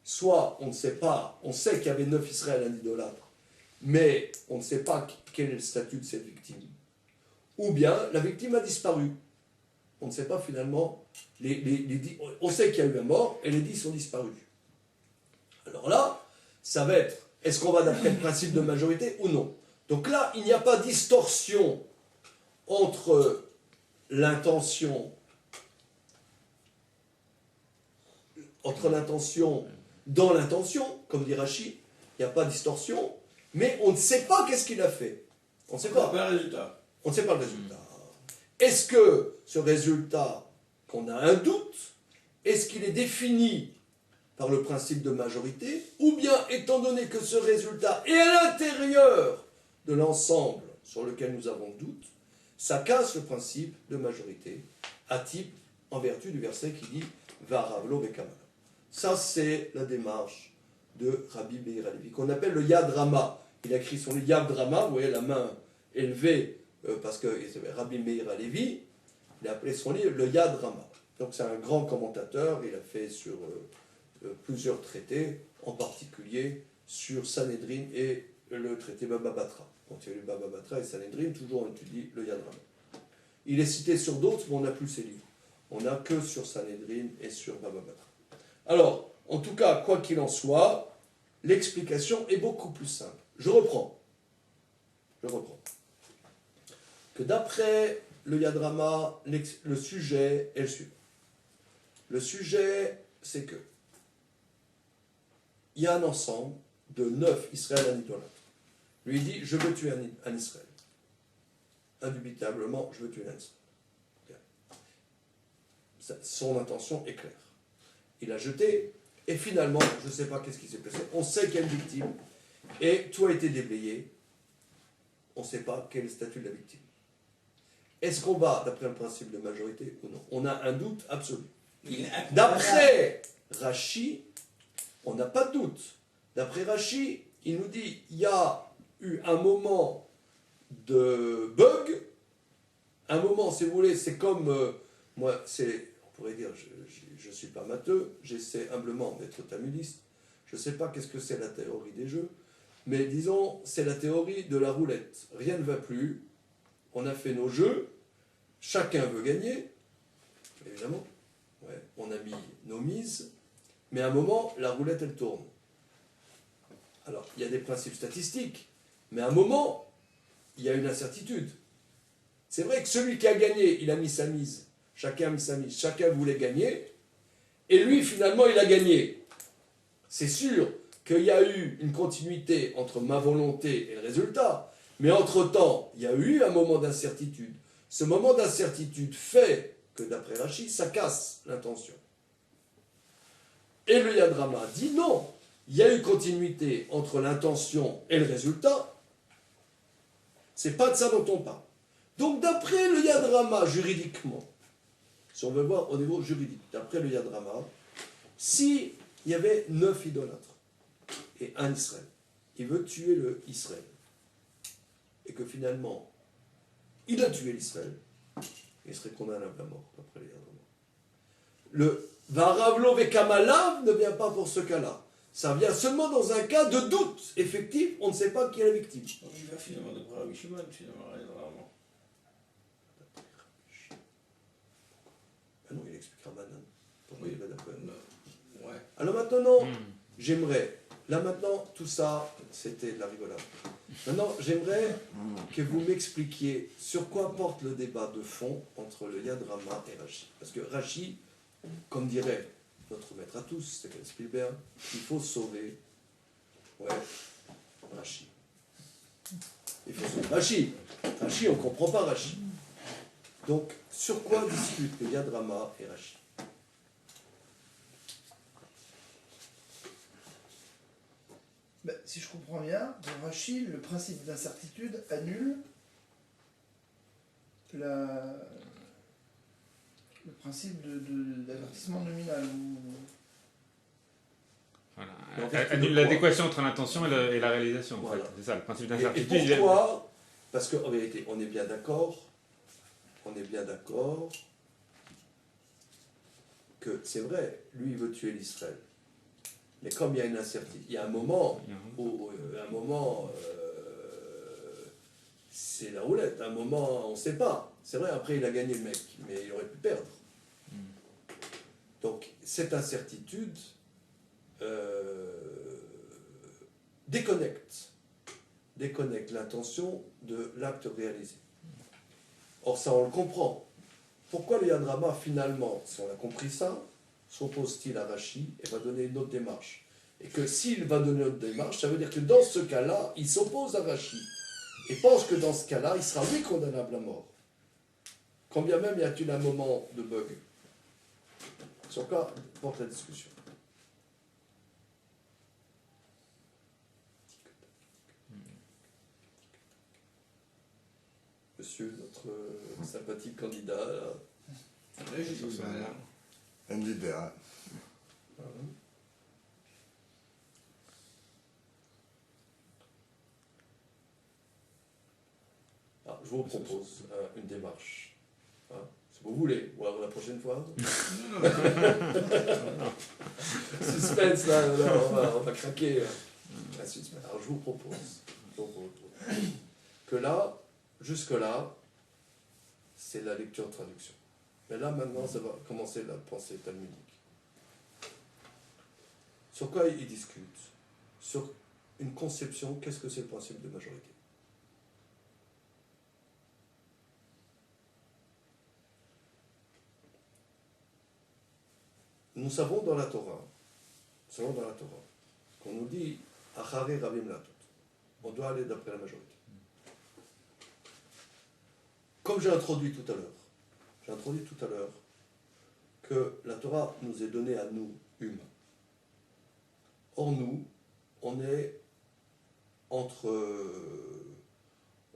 soit on ne sait pas, on sait qu'il y avait 9 Israël, un idolâtre, mais on ne sait pas quel est le statut de cette victime. Ou bien la victime a disparu. On ne sait pas finalement, on sait qu'il y a eu un mort et les 10 sont disparus. Alors là, ça va être, est-ce qu'on va d'après le principe de majorité ou non? Donc là, il n'y a pas de distorsion entre l'intention dans l'intention, comme dit Rachi, il n'y a pas de distorsion, mais on ne sait pas qu'est-ce qu'il a fait. On ne sait pas. le résultat. On ne sait pas le résultat. Est-ce que ce résultat, qu'on a un doute, est-ce qu'il est défini par le principe de majorité, ou bien, étant donné que ce résultat est à l'intérieur de l'ensemble sur lequel nous avons doute, ça casse le principe de majorité, à type, en vertu du verset qui dit « Varavlo bekamala ». Ça, c'est la démarche de Rabbi Meir Halevi, qu'on appelle le Yad Rama. Il a écrit son Yad Rama, vous voyez la main élevée, parce que Rabbi Meir Halevi, il a appelé son livre le Yad Rama. Donc c'est un grand commentateur, il a fait sur plusieurs traités, en particulier sur Sanhedrin et le traité Baba Batra. Quand il y a eu Baba Batra et Sanhedrin, toujours on étudie le Yad Rama. Il est cité sur d'autres, mais on n'a plus ses livres. On n'a que sur Sanhedrin et sur Baba Batra. Alors, en tout cas, quoi qu'il en soit, l'explication est beaucoup plus simple. Je reprends. Que d'après le Yad Rama, le sujet est le suivant. Le sujet, c'est que il y a un ensemble de 9 Israël, un idolâtre. Lui, il dit, je veux tuer un Israël. indubitablement, je veux tuer Nancy. Son intention est claire. Il a jeté, et finalement, je ne sais pas qu'est-ce qui s'est passé, on sait qu'il y a une victime, et tout a été déblayé, on ne sait pas quel est le statut de la victime. Est-ce qu'on va d'après un principe de majorité ou non? On a un doute absolu. D'après Rachi, on n'a pas de doute. D'après Rachi, il nous dit il y a eu un moment de bug, un moment, si vous voulez, c'est comme moi, on pourrait dire, je ne suis pas matheux, j'essaie humblement d'être tamuliste, je ne sais pas qu'est-ce que c'est la théorie des jeux, mais disons, c'est la théorie de la roulette. Rien ne va plus, on a fait nos jeux, chacun veut gagner, évidemment, ouais, on a mis nos mises, mais à un moment, la roulette, elle tourne. Alors, il y a des principes statistiques, mais à un moment, il y a une incertitude. C'est vrai que celui qui a gagné, il a mis sa mise, chacun a mis sa mise, chacun voulait gagner, et lui, finalement, il a gagné. C'est sûr qu'il y a eu une continuité entre ma volonté et le résultat, mais entre-temps, il y a eu un moment d'incertitude. Ce moment d'incertitude fait que, d'après Rachi, ça casse l'intention. Et le Yad Rama dit non, il y a eu continuité entre l'intention et le résultat. C'est pas de ça dont on parle. Donc, d'après le Yad Rama, juridiquement, si on veut voir au niveau juridique, d'après le Yad Rama, s'il y avait 9 idolâtres et un Israël, il veut tuer le Israël, et que finalement, il a tué l'Israël, il serait condamnable à mort, d'après le Yad Rama. Le Varavlo Vekamalav ne vient pas pour ce cas-là. Ça vient seulement dans un cas de doute effectif, on ne sait pas qui est la victime. Il va finalement de Rabbi Shimon, finalement, vraiment. Ah non, il expliquera Manan. Pourquoi il va d'accord. Ouais. Alors maintenant, j'aimerais, là maintenant, tout ça, c'était de la rigolade. Maintenant, j'aimerais que vous m'expliquiez sur quoi porte le débat de fond entre le Yad Rama et Rachi. Parce que Rachi, comme dirait notre maître à tous, Steven Spielberg, il faut sauver Rachi. Il faut sauver Rachi. Rachi, on ne comprend pas Rachi. Donc, sur quoi discutent le Yad Rama et Rachi? Ben, si je comprends bien, dans Rachi, le principe d'incertitude annule le principe d'avertissement nominal. Voilà. En fait, Annule l'adéquation entre l'intention et la réalisation. En Voilà. fait. C'est ça, le principe Et d'incertitude. pourquoi? Parce qu'en vérité, on est bien d'accord que c'est vrai, lui il veut tuer l'Israël. Mais comme il y a une incertitude, il y a un moment où, c'est la roulette, un moment on ne sait pas. C'est vrai, après il a gagné le mec, mais il aurait pu perdre. Donc cette incertitude déconnecte l'intention de l'acte réalisé. Or ça on le comprend. Pourquoi le Yad Rama finalement, si on a compris ça, s'oppose-t-il à Rachi et va donner une autre démarche? Et que s'il va donner une autre démarche, ça veut dire que dans ce cas-là, il s'oppose à Rachi. Et pense que dans ce cas-là, il sera lui condamnable à mort. Quand bien même y a-t-il un moment de bug? Sur quoi porte la discussion? Monsieur, notre sympathique candidat. Là. Une idée, hein. Je vous propose une démarche. Hein, si vous voulez, ou alors la prochaine fois. Suspense, là, on va craquer. Alors je vous propose que là, jusque-là, c'est la lecture-traduction. Mais là, maintenant, ça va commencer la pensée talmudique. Sur quoi ils discutent? Sur une conception, qu'est-ce que c'est le principe de majorité? Nous savons dans la Torah, qu'on nous dit « Achare Rabim Latot ». On doit aller d'après la majorité. comme j'ai introduit tout à l'heure, que la Torah nous est donnée à nous, humains. Or, nous, on est entre...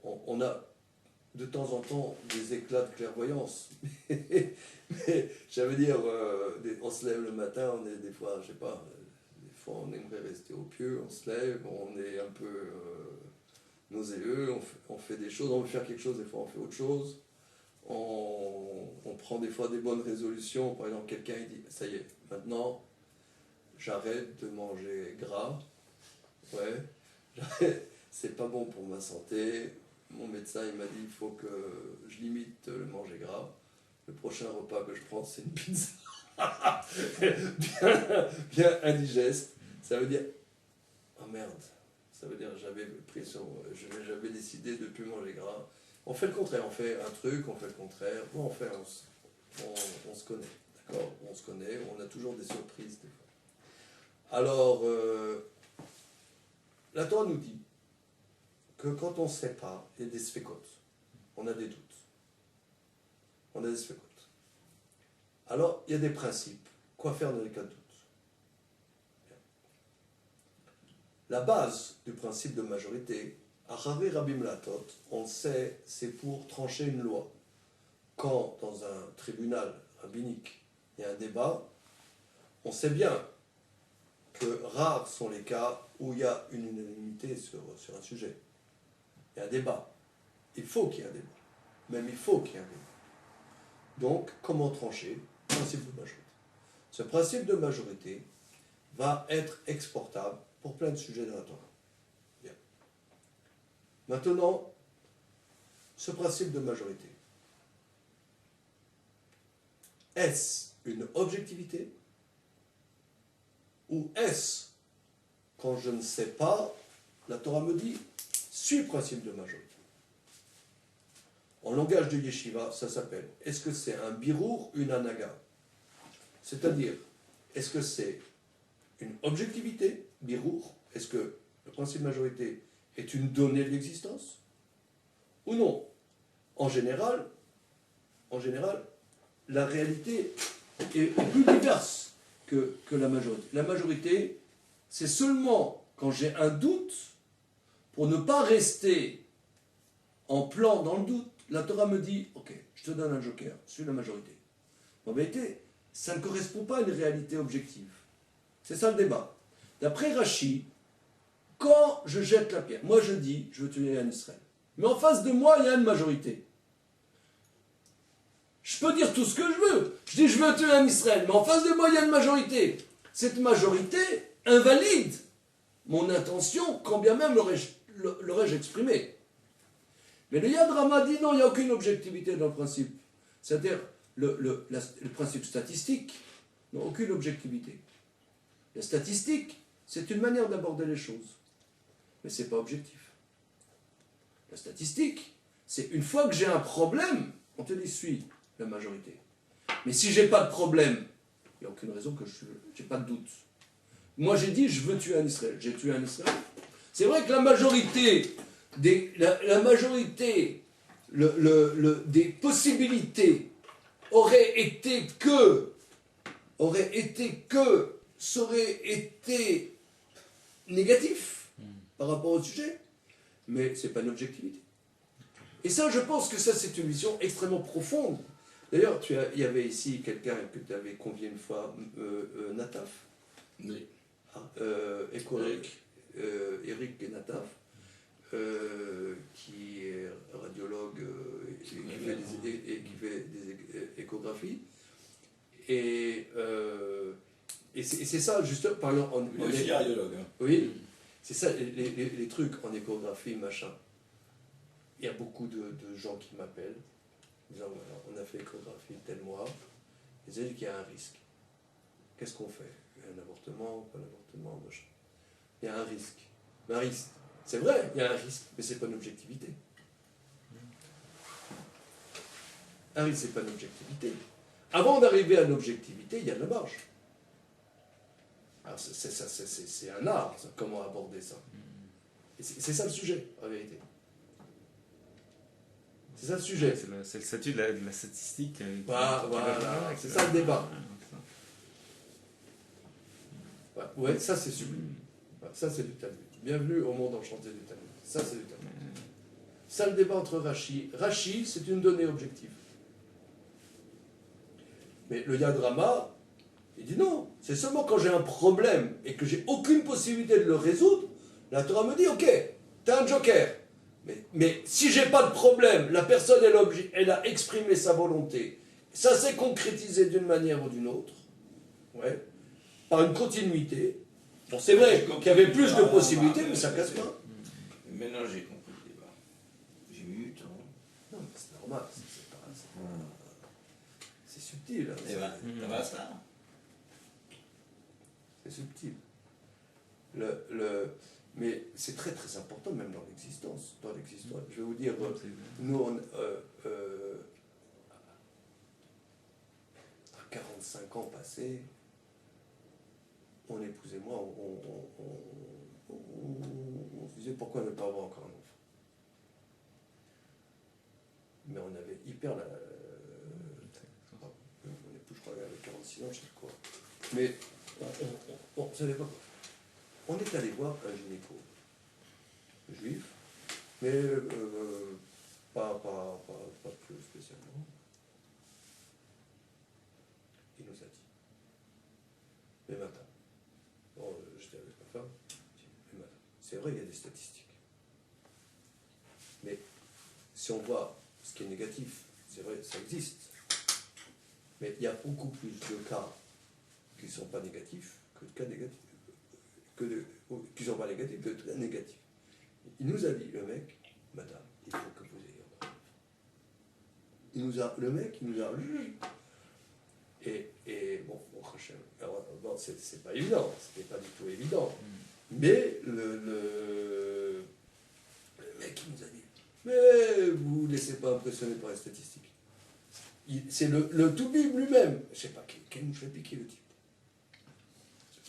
on a de temps en temps des éclats de clairvoyance. Mais j'allais dire, on se lève le matin, on est des fois, je sais pas, des fois on aimerait rester au pieu, on se lève, on est un peu nauséeux, on fait des choses, on veut faire quelque chose, des fois on fait autre chose. On prend des fois des bonnes résolutions. Par exemple, quelqu'un il dit, ça y est, maintenant, j'arrête de manger gras. Ouais, c'est pas bon pour ma santé. Mon médecin, il m'a dit, il faut que je limite le manger gras. Le prochain repas que je prends, c'est une pizza. bien indigeste. Ça veut dire, oh merde, ça veut dire j'avais décidé de ne plus manger gras. On fait le contraire, on fait un truc, on fait le contraire. Bon, on se connaît, d'accord? On se connaît, on a toujours des surprises des fois. Alors, la Torah nous dit que quand on ne sait pas, il y a des sfekot, on a des doutes. On a des sfekot. Alors, il y a des principes. Quoi faire dans les cas de doute? La base du principe de majorité, Achavi Rabim Latot, on le sait, c'est pour trancher une loi. Quand, dans un tribunal rabbinique, il y a un débat, on sait bien que rares sont les cas où il y a une unanimité sur un sujet. Il y a un débat. Il faut qu'il y ait un débat. Même il faut qu'il y ait un débat. Donc, comment trancher? Principe de majorité. Ce principe de majorité va être exportable pour plein de sujets dans la Torah. Bien. Maintenant, ce principe de majorité, est-ce une objectivité ou est-ce, quand je ne sais pas, la Torah me dit, suis le principe de majorité. En langage de yeshiva, ça s'appelle, est-ce que c'est un birour, une anaga? C'est-à-dire, est-ce que c'est une objectivité, birour? Est-ce que le principe de majorité est une donnée de l'existence? Ou non? En général, la réalité est plus diverse que la majorité. La majorité, c'est seulement quand j'ai un doute, pour ne pas rester en plan dans le doute, la Torah me dit, ok, je te donne un joker, suis la majorité. En vérité, ça ne correspond pas à une réalité objective. C'est ça le débat. D'après Rashi, quand je jette la pierre, moi je dis, je veux tuer un Israël. Mais en face de moi, il y a une majorité. Je peux dire tout ce que je veux. Je dis, je veux tuer un Israël. Mais en face de moi, il y a une majorité. Cette majorité invalide mon intention, quand bien même l'aurais-je exprimé. Mais le Yad Rama dit non, il n'y a aucune objectivité dans le principe. C'est-à-dire, le principe statistique n'a aucune objectivité. La statistique, c'est une manière d'aborder les choses. Mais ce n'est pas objectif. La statistique, c'est une fois que j'ai un problème, on te dit suis la majorité. Mais si je n'ai pas de problème, il n'y a aucune raison que je n'ai pas de doute. Moi j'ai dit je veux tuer un Israël. J'ai tué un Israël. C'est vrai que la majorité des possibilités aurait été que ça aurait été négatif par rapport au sujet, mais ce n'est pas une objectivité. Et ça, je pense que ça, c'est une vision extrêmement profonde. D'ailleurs, il y avait ici quelqu'un que tu avais convié une fois, Nataf. Oui. Eric Nataf, qui est radiologue et qui fait des échographies. Et c'est ça, justement, parlant Moi aussi radiologue. Hein. Oui, c'est ça, les trucs en échographie, machin. Il y a beaucoup de gens qui m'appellent, disant voilà, on a fait l'échographie tel mois, ils disent qu'il y a un risque. Qu'est-ce qu'on fait? Un avortement, pas un avortement, machin. Il y a un risque. Mais un risque, c'est vrai, il y a un risque, mais c'est pas une objectivité. Un risque, c'est pas une objectivité. Avant d'arriver à une objectivité, il y a de la marge. Alors c'est un art, ça, comment aborder ça. C'est ça le sujet, en vérité. C'est ça le sujet. C'est le statut de la statistique. Voilà, c'est ça le débat. Ouais, ça c'est sublime. Ça c'est du Talmud. Bienvenue au monde enchanté du Talmud. Ça c'est du Talmud. Ça le débat entre Rashi. Rashi, c'est une donnée objective. Mais le Yad Rama, il dit non. C'est seulement quand j'ai un problème et que j'ai aucune possibilité de le résoudre, la Torah me dit ok, t'as un joker. Mais si j'ai pas de problème, la personne elle a exprimé sa volonté. Ça s'est concrétisé d'une manière ou d'une autre. Ouais. Par une continuité. Bon, c'est vrai qu'il y avait plus de possibilités, mais ça casse pas. Maintenant, j'ai compris le débat. J'ai mis du temps. Non, mais c'est normal. C'est subtil. Hein, ça va, ça. C'est subtil. Mais c'est très très important, même dans l'existence. Je vais vous dire, nous, à 45 ans passés, mon épouse et moi, on se disait pourquoi ne pas avoir encore un enfant. Mais on avait hyper mon épouse, je crois, elle avait 46 ans, je sais pas quoi. Mais on ne savait pas quoi. On est allé voir un gynéco juif, mais pas plus spécialement. Il nous a dit, mais madame, j'étais avec ma femme, mais madame, c'est vrai, il y a des statistiques. Mais si on voit ce qui est négatif, c'est vrai, ça existe. Mais il y a beaucoup plus de cas qui ne sont pas négatifs que de cas négatifs. Qui ne sont pas négatifs, que de cas négatifs. Il nous a dit, le mec, madame, il faut que vous ayez un enfant. Le mec, il nous a... Et bon, c'est pas évident, c'était pas du tout évident. Mais le mec, il nous a dit, mais vous ne laissez pas impressionner par les statistiques. C'est le Toubib lui-même. Je ne sais pas, quel nous fait piquer le type.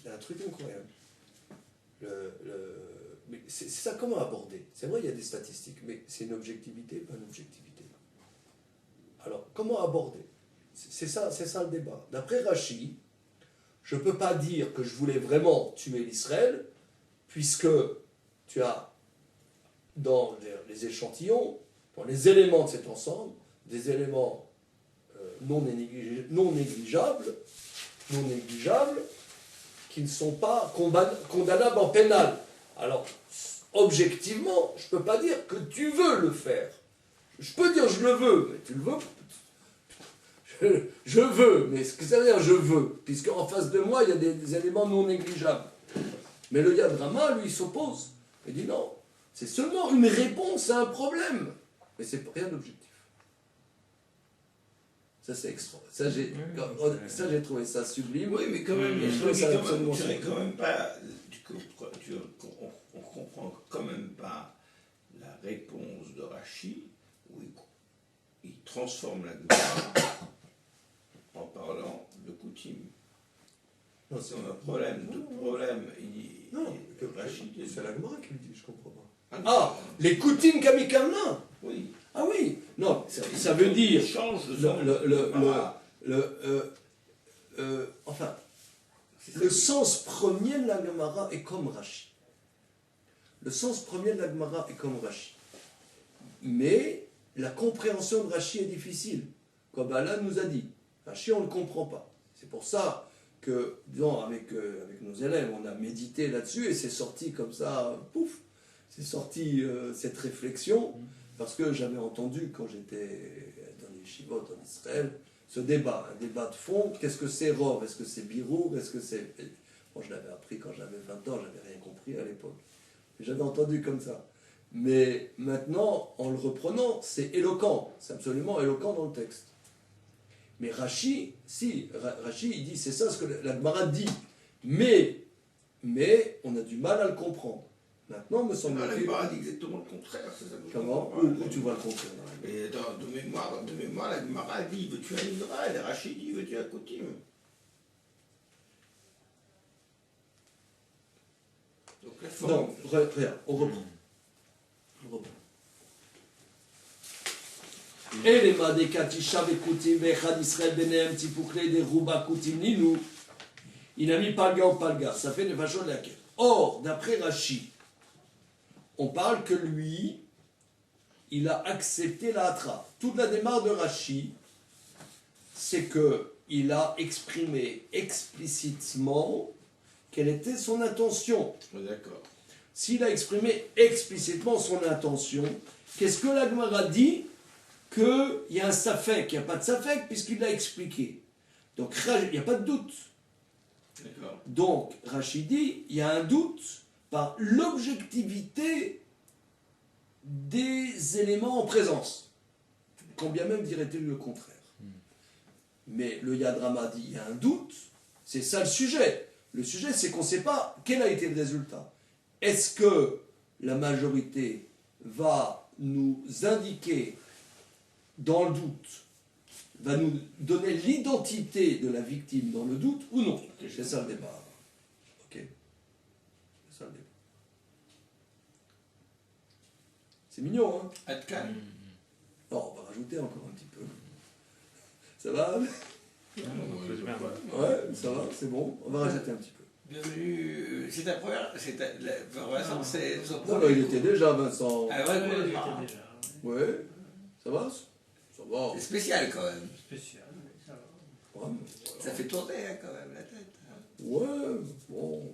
C'est un truc incroyable. Mais c'est ça, comment aborder? C'est vrai, il y a des statistiques, mais c'est une objectivité, pas une objectivité. Alors, comment aborder? C'est ça le débat. D'après Rashi, je ne peux pas dire que je voulais vraiment tuer l'Israël, puisque tu as dans les échantillons, dans les éléments de cet ensemble, des éléments non négligeables, qui ne sont pas condamnables en pénal. Alors, objectivement, je ne peux pas dire que tu veux le faire. Je peux dire je le veux, mais tu le veux. Je veux, mais ce que ça veut dire je veux, puisque en face de moi, il y a des éléments non négligeables. Mais le Yad Rama, lui, il s'oppose. Il dit non, c'est seulement une réponse à un problème, mais c'est rien d'objectif. Ça, c'est extra. Ça, j'ai trouvé ça sublime. Oui, mais quand même, tu on comprend quand même pas la réponse de Rashi, où il transforme la Gemara en parlant de coutume. Non, c'est un problème. Rashi, c'est la Gemara qui le dit, je comprends pas. Les coutumes Kamikamna. Oui. Ah oui, non, ça veut dire... Change de enfin, le sens premier de la Gemara est comme Rashi. Le sens premier de la Gemara est comme Rashi. Mais la compréhension de Rashi est difficile. Comme Allah nous a dit. Rashi, on ne le comprend pas. C'est pour ça que, avec nos élèves, on a médité là-dessus et c'est sorti comme ça, pouf, c'est sorti cette réflexion. Parce que j'avais entendu, quand j'étais dans les Yeshivot en Israël, ce débat, un débat de fond. Qu'est-ce que c'est Rov? Est-ce que c'est Birour? Est-ce que c'est... Bon, je l'avais appris quand j'avais 20 ans, j'avais rien compris à l'époque. J'avais entendu comme ça. Mais maintenant, en le reprenant, c'est éloquent. C'est absolument éloquent dans le texte. Mais Rashi, Rashi, il dit, c'est ça ce que la Gemara dit. Mais on a du mal à le comprendre. Maintenant, me semble-t-il... La Gemara dit exactement le contraire. Comment? Où tu vois le contraire? Et de mémoire, la Gemara dit, veux-tu un Israël? Et Rashi dit, veux-tu un coutume? Donc, regarde, on reprend. Elema de Katisha Vekutim Vechad Israël Benem Tipukle de Ruba Kutim Ninu. Il a mis Palga en Palga. Ça fait une façon de laquelle. Or, d'après Rashi, on parle que lui, il a accepté la hatra. Toute la démarche de Rashi, c'est qu'il a exprimé explicitement quelle était son intention. D'accord. S'il a exprimé explicitement son intention, qu'est-ce que la Gemara dit? Qu'il y a un safek, il n'y a pas de safek puisqu'il l'a expliqué. Donc il n'y a pas de doute. D'accord. Donc Rachid dit, il y a un doute par l'objectivité des éléments en présence. Quand bien même dirait-il le contraire. Mais le Yadrama dit, il y a un doute, c'est ça le sujet. Le sujet, c'est qu'on ne sait pas quel a été le résultat. Est-ce que la majorité va nous indiquer, dans le doute, va nous donner l'identité de la victime dans le doute ou non? C'est ça le débat. Ok. C'est ça le débat. C'est mignon, hein? Atkan. Non, on va rajouter encore un petit peu. Ça va? Ouais, ça va, c'est bon. On va rajouter un petit peu. Bienvenue. C'est ta première. Vincent, c'est son Non, premier. il était déjà, Vincent. Ah ouais, Ouais, ça va? Ça va. c'est spécial quand même. Spécial, mais ça va. Ouais, Ça fait tourner hein, quand même la tête. ouais, bon.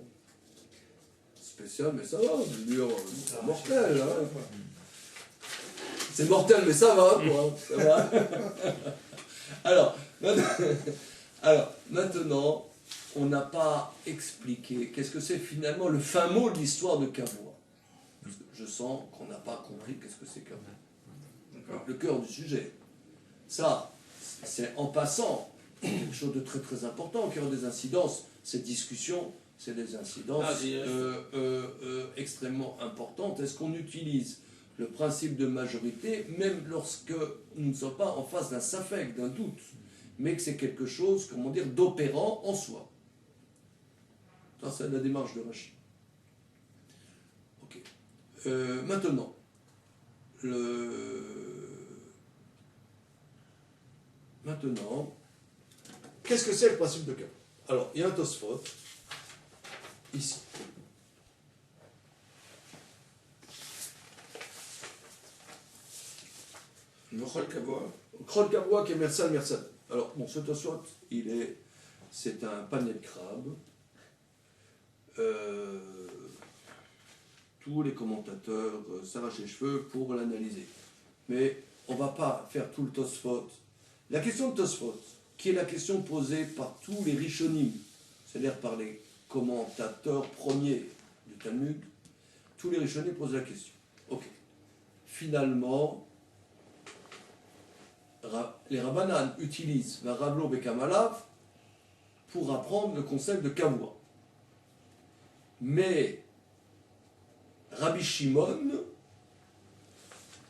Spécial, mais ça va. Je veux dire, c'est mortel, hein. C'est mortel, mais ça va, quoi. Ça va. Alors, maintenant, on n'a pas expliqué qu'est-ce que c'est finalement le fin mot de l'histoire de Kavua. Je sens qu'on n'a pas compris qu'est-ce que c'est Kavua. Le cœur du sujet. Ça, c'est en passant, quelque chose de très très important qui a des incidences. Cette discussion, c'est des incidences extrêmement importantes. Est-ce qu'on utilise le principe de majorité, même lorsque nous ne sommes pas en face d'un safek, d'un doute, mais que c'est quelque chose, comment dire, d'opérant en soi. Ça, c'est la démarche de Rachid. Ok. Maintenant, qu'est-ce que c'est le principe de Kavua? Alors, il y a un Tosfot, ici. Le Chol Kavua. Chol Kavua qui est Mersan. Alors, bon, ce Tosfot, c'est un panier de crabes. Tous les commentateurs s'arrachent les cheveux pour l'analyser. Mais on ne va pas faire tout le Tosfot. La question de Tosfot, qui est la question posée par tous les Rishonim, c'est-à-dire par les commentateurs premiers du Talmud, tous les Rishonim posent la question. Ok. Finalement, les Rabbanan utilisent la Rablo Bekamalav pour apprendre le concept de Kavua. Mais Rabbi Shimon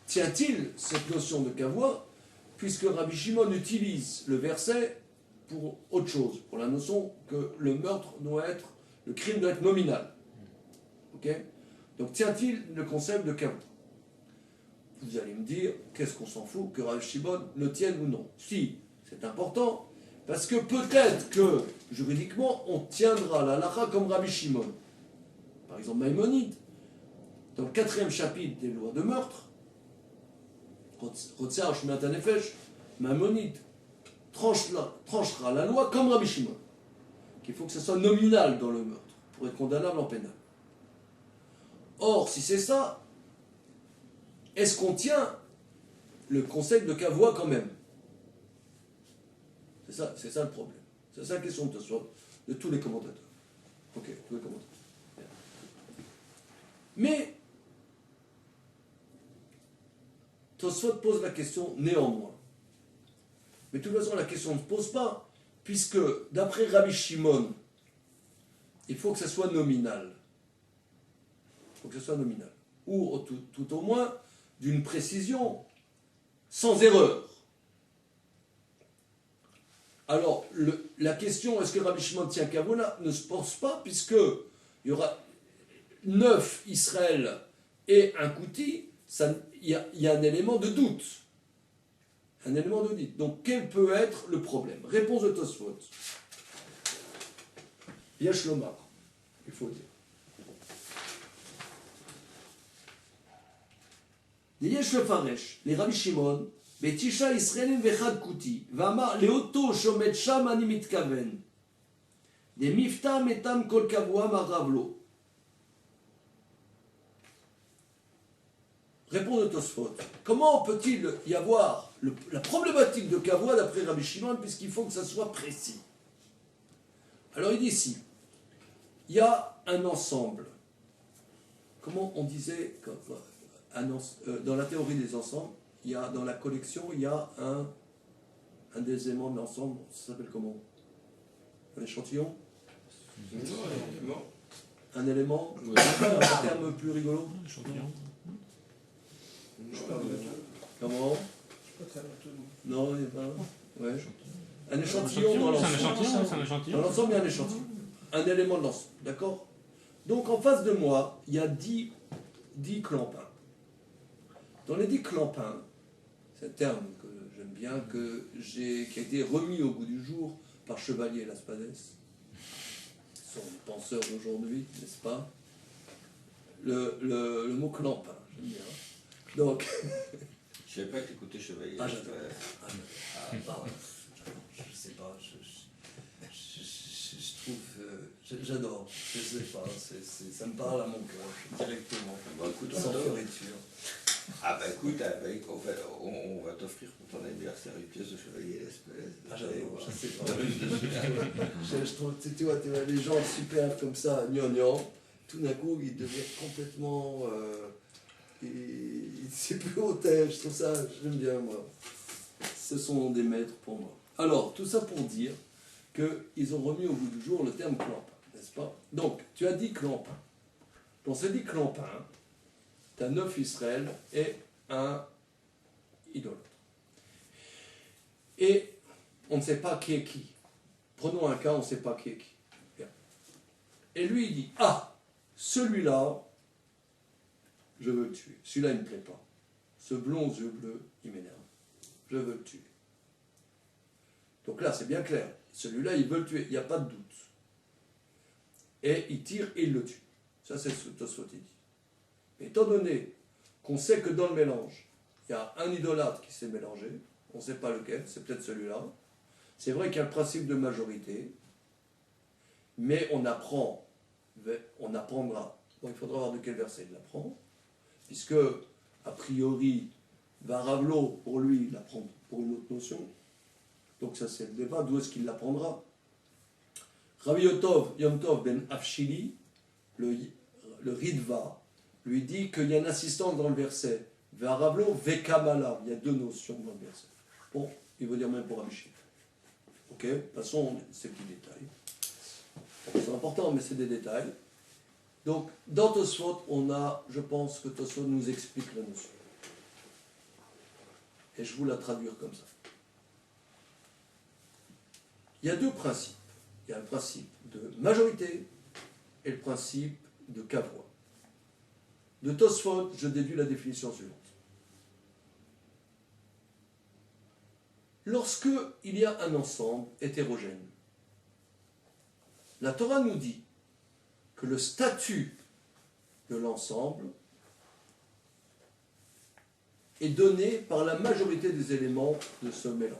tient-il cette notion de Kavua, puisque Rabbi Shimon utilise le verset pour autre chose, pour la notion que le meurtre doit être, le crime doit être nominal. Ok? Donc tient-il le concept de Kavua? Vous allez me dire, qu'est-ce qu'on s'en fout que Rabbi Shimon le tienne ou non? Si, c'est important, parce que peut-être que, juridiquement, on tiendra la halakha comme Rabbi Shimon. Par exemple, Maïmonide, dans le 4e chapitre des lois de meurtre, Rotsar Shmiat HaNefesh, Maïmonide tranchera la loi comme Rabbi Shimon, qu'il faut que ce soit nominal dans le meurtre, pour être condamnable en pénal. Or, si c'est ça, est-ce qu'on tient le concept de Kavua quand même? C'est ça le problème. C'est ça la question de tous les commentateurs. Ok, tous les commentateurs. Mais, Tosfot pose la question néanmoins. Mais de toute façon, la question ne se pose pas, puisque d'après Rabbi Shimon, il faut que ça soit nominal. Il faut que ça soit nominal. Ou tout au moins d'une précision sans erreur. Alors, la question, est-ce que Rabbi Shimon tient Kavua, ne se pose pas, puisque il y aura 9 Israël et un Kouti, il y a un élément de doute. Un élément d'audit. Donc, quel peut être le problème? Réponse de Tosfot. Yesh lomar, il faut dire. Yesh lefaresh, les Rabbi Shimon, betisha Israelim vechad kuti, v'amar leoto shomet sham ani mitkaven, de mifta metam kol kavua maravlo. Réponse de Tosfot. Comment peut-il y avoir la problématique de kavua d'après Rabbi Shimon, puisqu'il faut que ça soit précis? Alors il dit ici, il y a un ensemble. Comment on disait dans la théorie des ensembles, il y a, dans la collection, il y a un des éléments de l'ensemble, ça s'appelle comment? Un échantillon? Un élément? Un terme plus rigolo? Un échantillon. Comment? Je suis pas très loin. Non, il n'y a pas. Ouais. Un échantillon dans l'ensemble. Dans l'ensemble, il y a un échantillon. Un élément de l'ensemble. D'accord? Donc en face de moi, il y a 10 clampins. Dans les 10 clampins, c'est un terme que j'aime bien, qui a été remis au goût du jour par Chevalier Laspades. Ce sont les penseurs d'aujourd'hui, n'est-ce pas? Le mot clampin, j'aime bien. Donc. Je ne savais pas que tu écoutais Chevalier. Pardon. Je sais pas, je trouve, j'adore, je sais pas, ça me parle à mon cœur, directement, Bon, écoute, sans fioriture. Ah bah écoute, on va t'offrir pour ton anniversaire une pièce de Chevalier l'espèce. Ah j'adore, je sais pas, je trouve, tu vois, les gens super comme ça, gnangnan, tout d'un coup ils deviennent complètement, c'est plus hautain, je trouve ça, j'aime bien moi. Ce sont des maîtres pour moi. Alors, tout ça pour dire qu'ils ont remis au bout du jour le terme clampin, n'est-ce pas? Donc, tu as dit clampin. Dans ce dit clampin, tu as 9 Israël et un idolâtre. Et on ne sait pas qui est qui. Prenons un cas, on ne sait pas qui est qui. Bien. Et lui, il dit, ah, celui-là, je veux le tuer. Celui-là, il ne me plaît pas. Ce blond aux yeux bleus, il m'énerve. Je veux le tuer. Donc là, c'est bien clair. Celui-là, il veut le tuer. Il n'y a pas de doute. Et il tire et il le tue. Ça, c'est ce que Tosfot dit. Mais étant donné qu'on sait que dans le mélange, il y a un idolâtre qui s'est mélangé, on ne sait pas lequel, c'est peut-être celui-là. C'est vrai qu'il y a le principe de majorité, mais on apprendra. Bon, il faudra voir de quel verset il l'apprend, puisque, a priori, Varavlo, pour lui, il l'apprend pour une autre notion. Donc ça, c'est le débat. D'où est-ce qu'il l'apprendra? Rabbi Yom Tov ben Afshili, le Ritva, lui dit qu'il y a une assistance dans le verset. Varavlo vekamala. Il y a deux notions dans le verset. Bon, il veut dire même pour Rabbi Shimon. Ok, passons ces petits détails. C'est important, mais c'est des détails. Donc, dans Tosfot, on a, je pense que Tosfot nous explique la notion. Et je vous la traduire comme ça. Il y a deux principes. Il y a le principe de majorité et le principe de kavua. De Tosfot, je déduis la définition suivante. Lorsque il y a un ensemble hétérogène, la Torah nous dit que le statut de l'ensemble est donné par la majorité des éléments de ce mélange.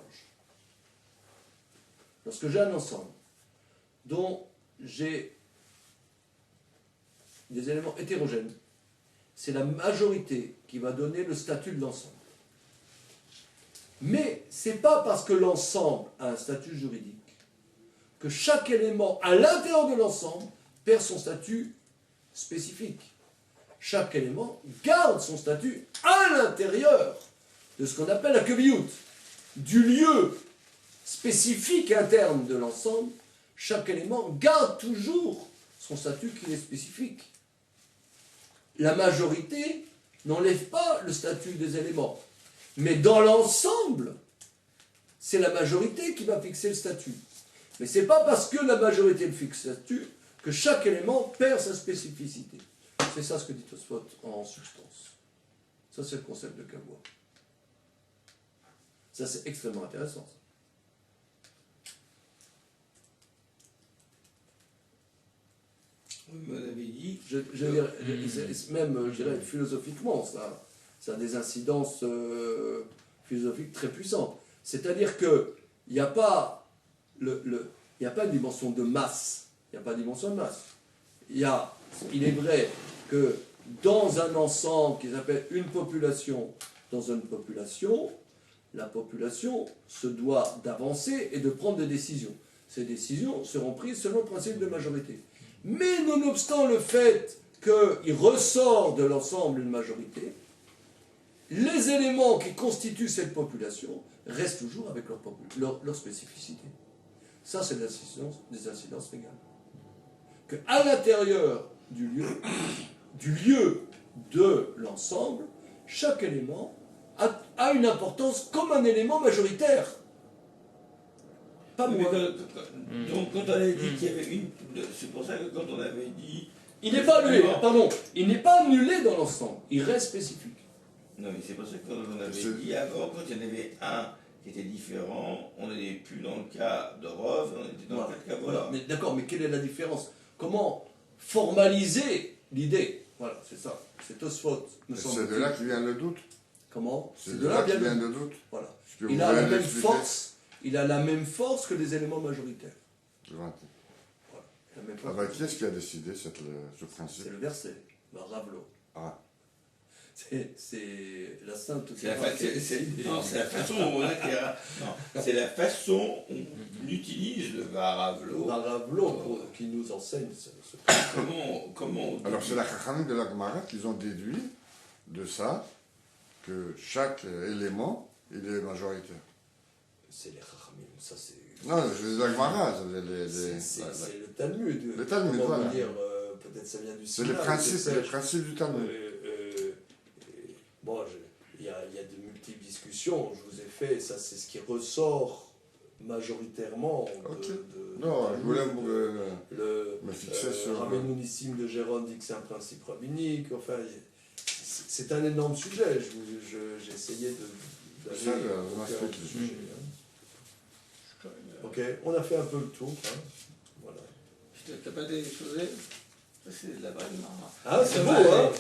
Lorsque j'ai un ensemble dont j'ai des éléments hétérogènes, c'est la majorité qui va donner le statut de l'ensemble. Mais ce n'est pas parce que l'ensemble a un statut juridique que chaque élément à l'intérieur de l'ensemble perd son statut spécifique. Chaque élément garde son statut à l'intérieur de ce qu'on appelle la keviyut, du lieu spécifique interne de l'ensemble. Chaque élément garde toujours son statut qui est spécifique. La majorité n'enlève pas le statut des éléments. Mais dans l'ensemble, c'est la majorité qui va fixer le statut. Mais ce n'est pas parce que la majorité le fixe le statut que chaque élément perd sa spécificité. C'est ça ce que dit Tosfot en substance. Ça, c'est le concept de kavua. Ça, c'est extrêmement intéressant. Vous m'avez dit. Même, je dirais, philosophiquement, ça a des incidences philosophiques très puissantes. C'est-à-dire qu'il n'y a pas il n'y a pas une dimension de masse. Il n'y a pas de dimension de masse. Il est vrai que dans un ensemble qui s'appelle une population, dans une population, la population se doit d'avancer et de prendre des décisions. Ces décisions seront prises selon le principe de majorité. Mais nonobstant le fait qu'il ressort de l'ensemble une majorité, les éléments qui constituent cette population restent toujours avec leur spécificité. Ça, c'est des incidences légales. Qu'à l'intérieur du lieu de l'ensemble, chaque élément a une importance comme un élément majoritaire. Pas moins. Donc quand on avait dit qu'il y avait une... C'est pour ça que quand on avait dit... Il n'est pas annulé, pardon. Il n'est pas annulé dans l'ensemble. Il reste spécifique. Non, mais c'est pour ça que quand on avait dit avant, quand il y en avait un qui était différent, on n'était plus dans le cas de Rov, on était dans le cas de Kabbalah. Voilà. Mais d'accord, mais quelle est la différence? Comment formaliser l'idée? Voilà, c'est ça. C'est Tosfot. C'est de là qu'il vient le doute. Comment? C'est de là qu'il vient le doute. Voilà. Il a la même force. Il a la même force que les éléments majoritaires. Voilà. Ah bah, qui est-ce qui a décidé ce principe? C'est le verset, Ravlo. Ah. C'est la sainte. C'est la façon dont c'est la façon dont on utilise le Varavlo. Varavlo qui nous enseigne comment alors c'est la Chachamim de la Gemara qu'ils ont déduit de ça que chaque élément il est majoritaire. C'est les Chachamim, ça c'est. Non, c'est la Gemara. C'est le Talmud. Le Talmud, voilà. Peut-être ça vient du c'est le principe du Talmud. Bon, il y a de multiples discussions, je vous ai fait, ça c'est ce qui ressort majoritairement non, je voulais me fixer sur... Rabbeinounissime de Jérôme dit que c'est un principe rabbinique, enfin, c'est un énorme sujet, j'ai essayé d'aller au cœur du sujet. Ok, on a fait un peu le tour, hein. Voilà. T'as pas des choses? C'est de la vraie marre. Ah, c'est beau, hein?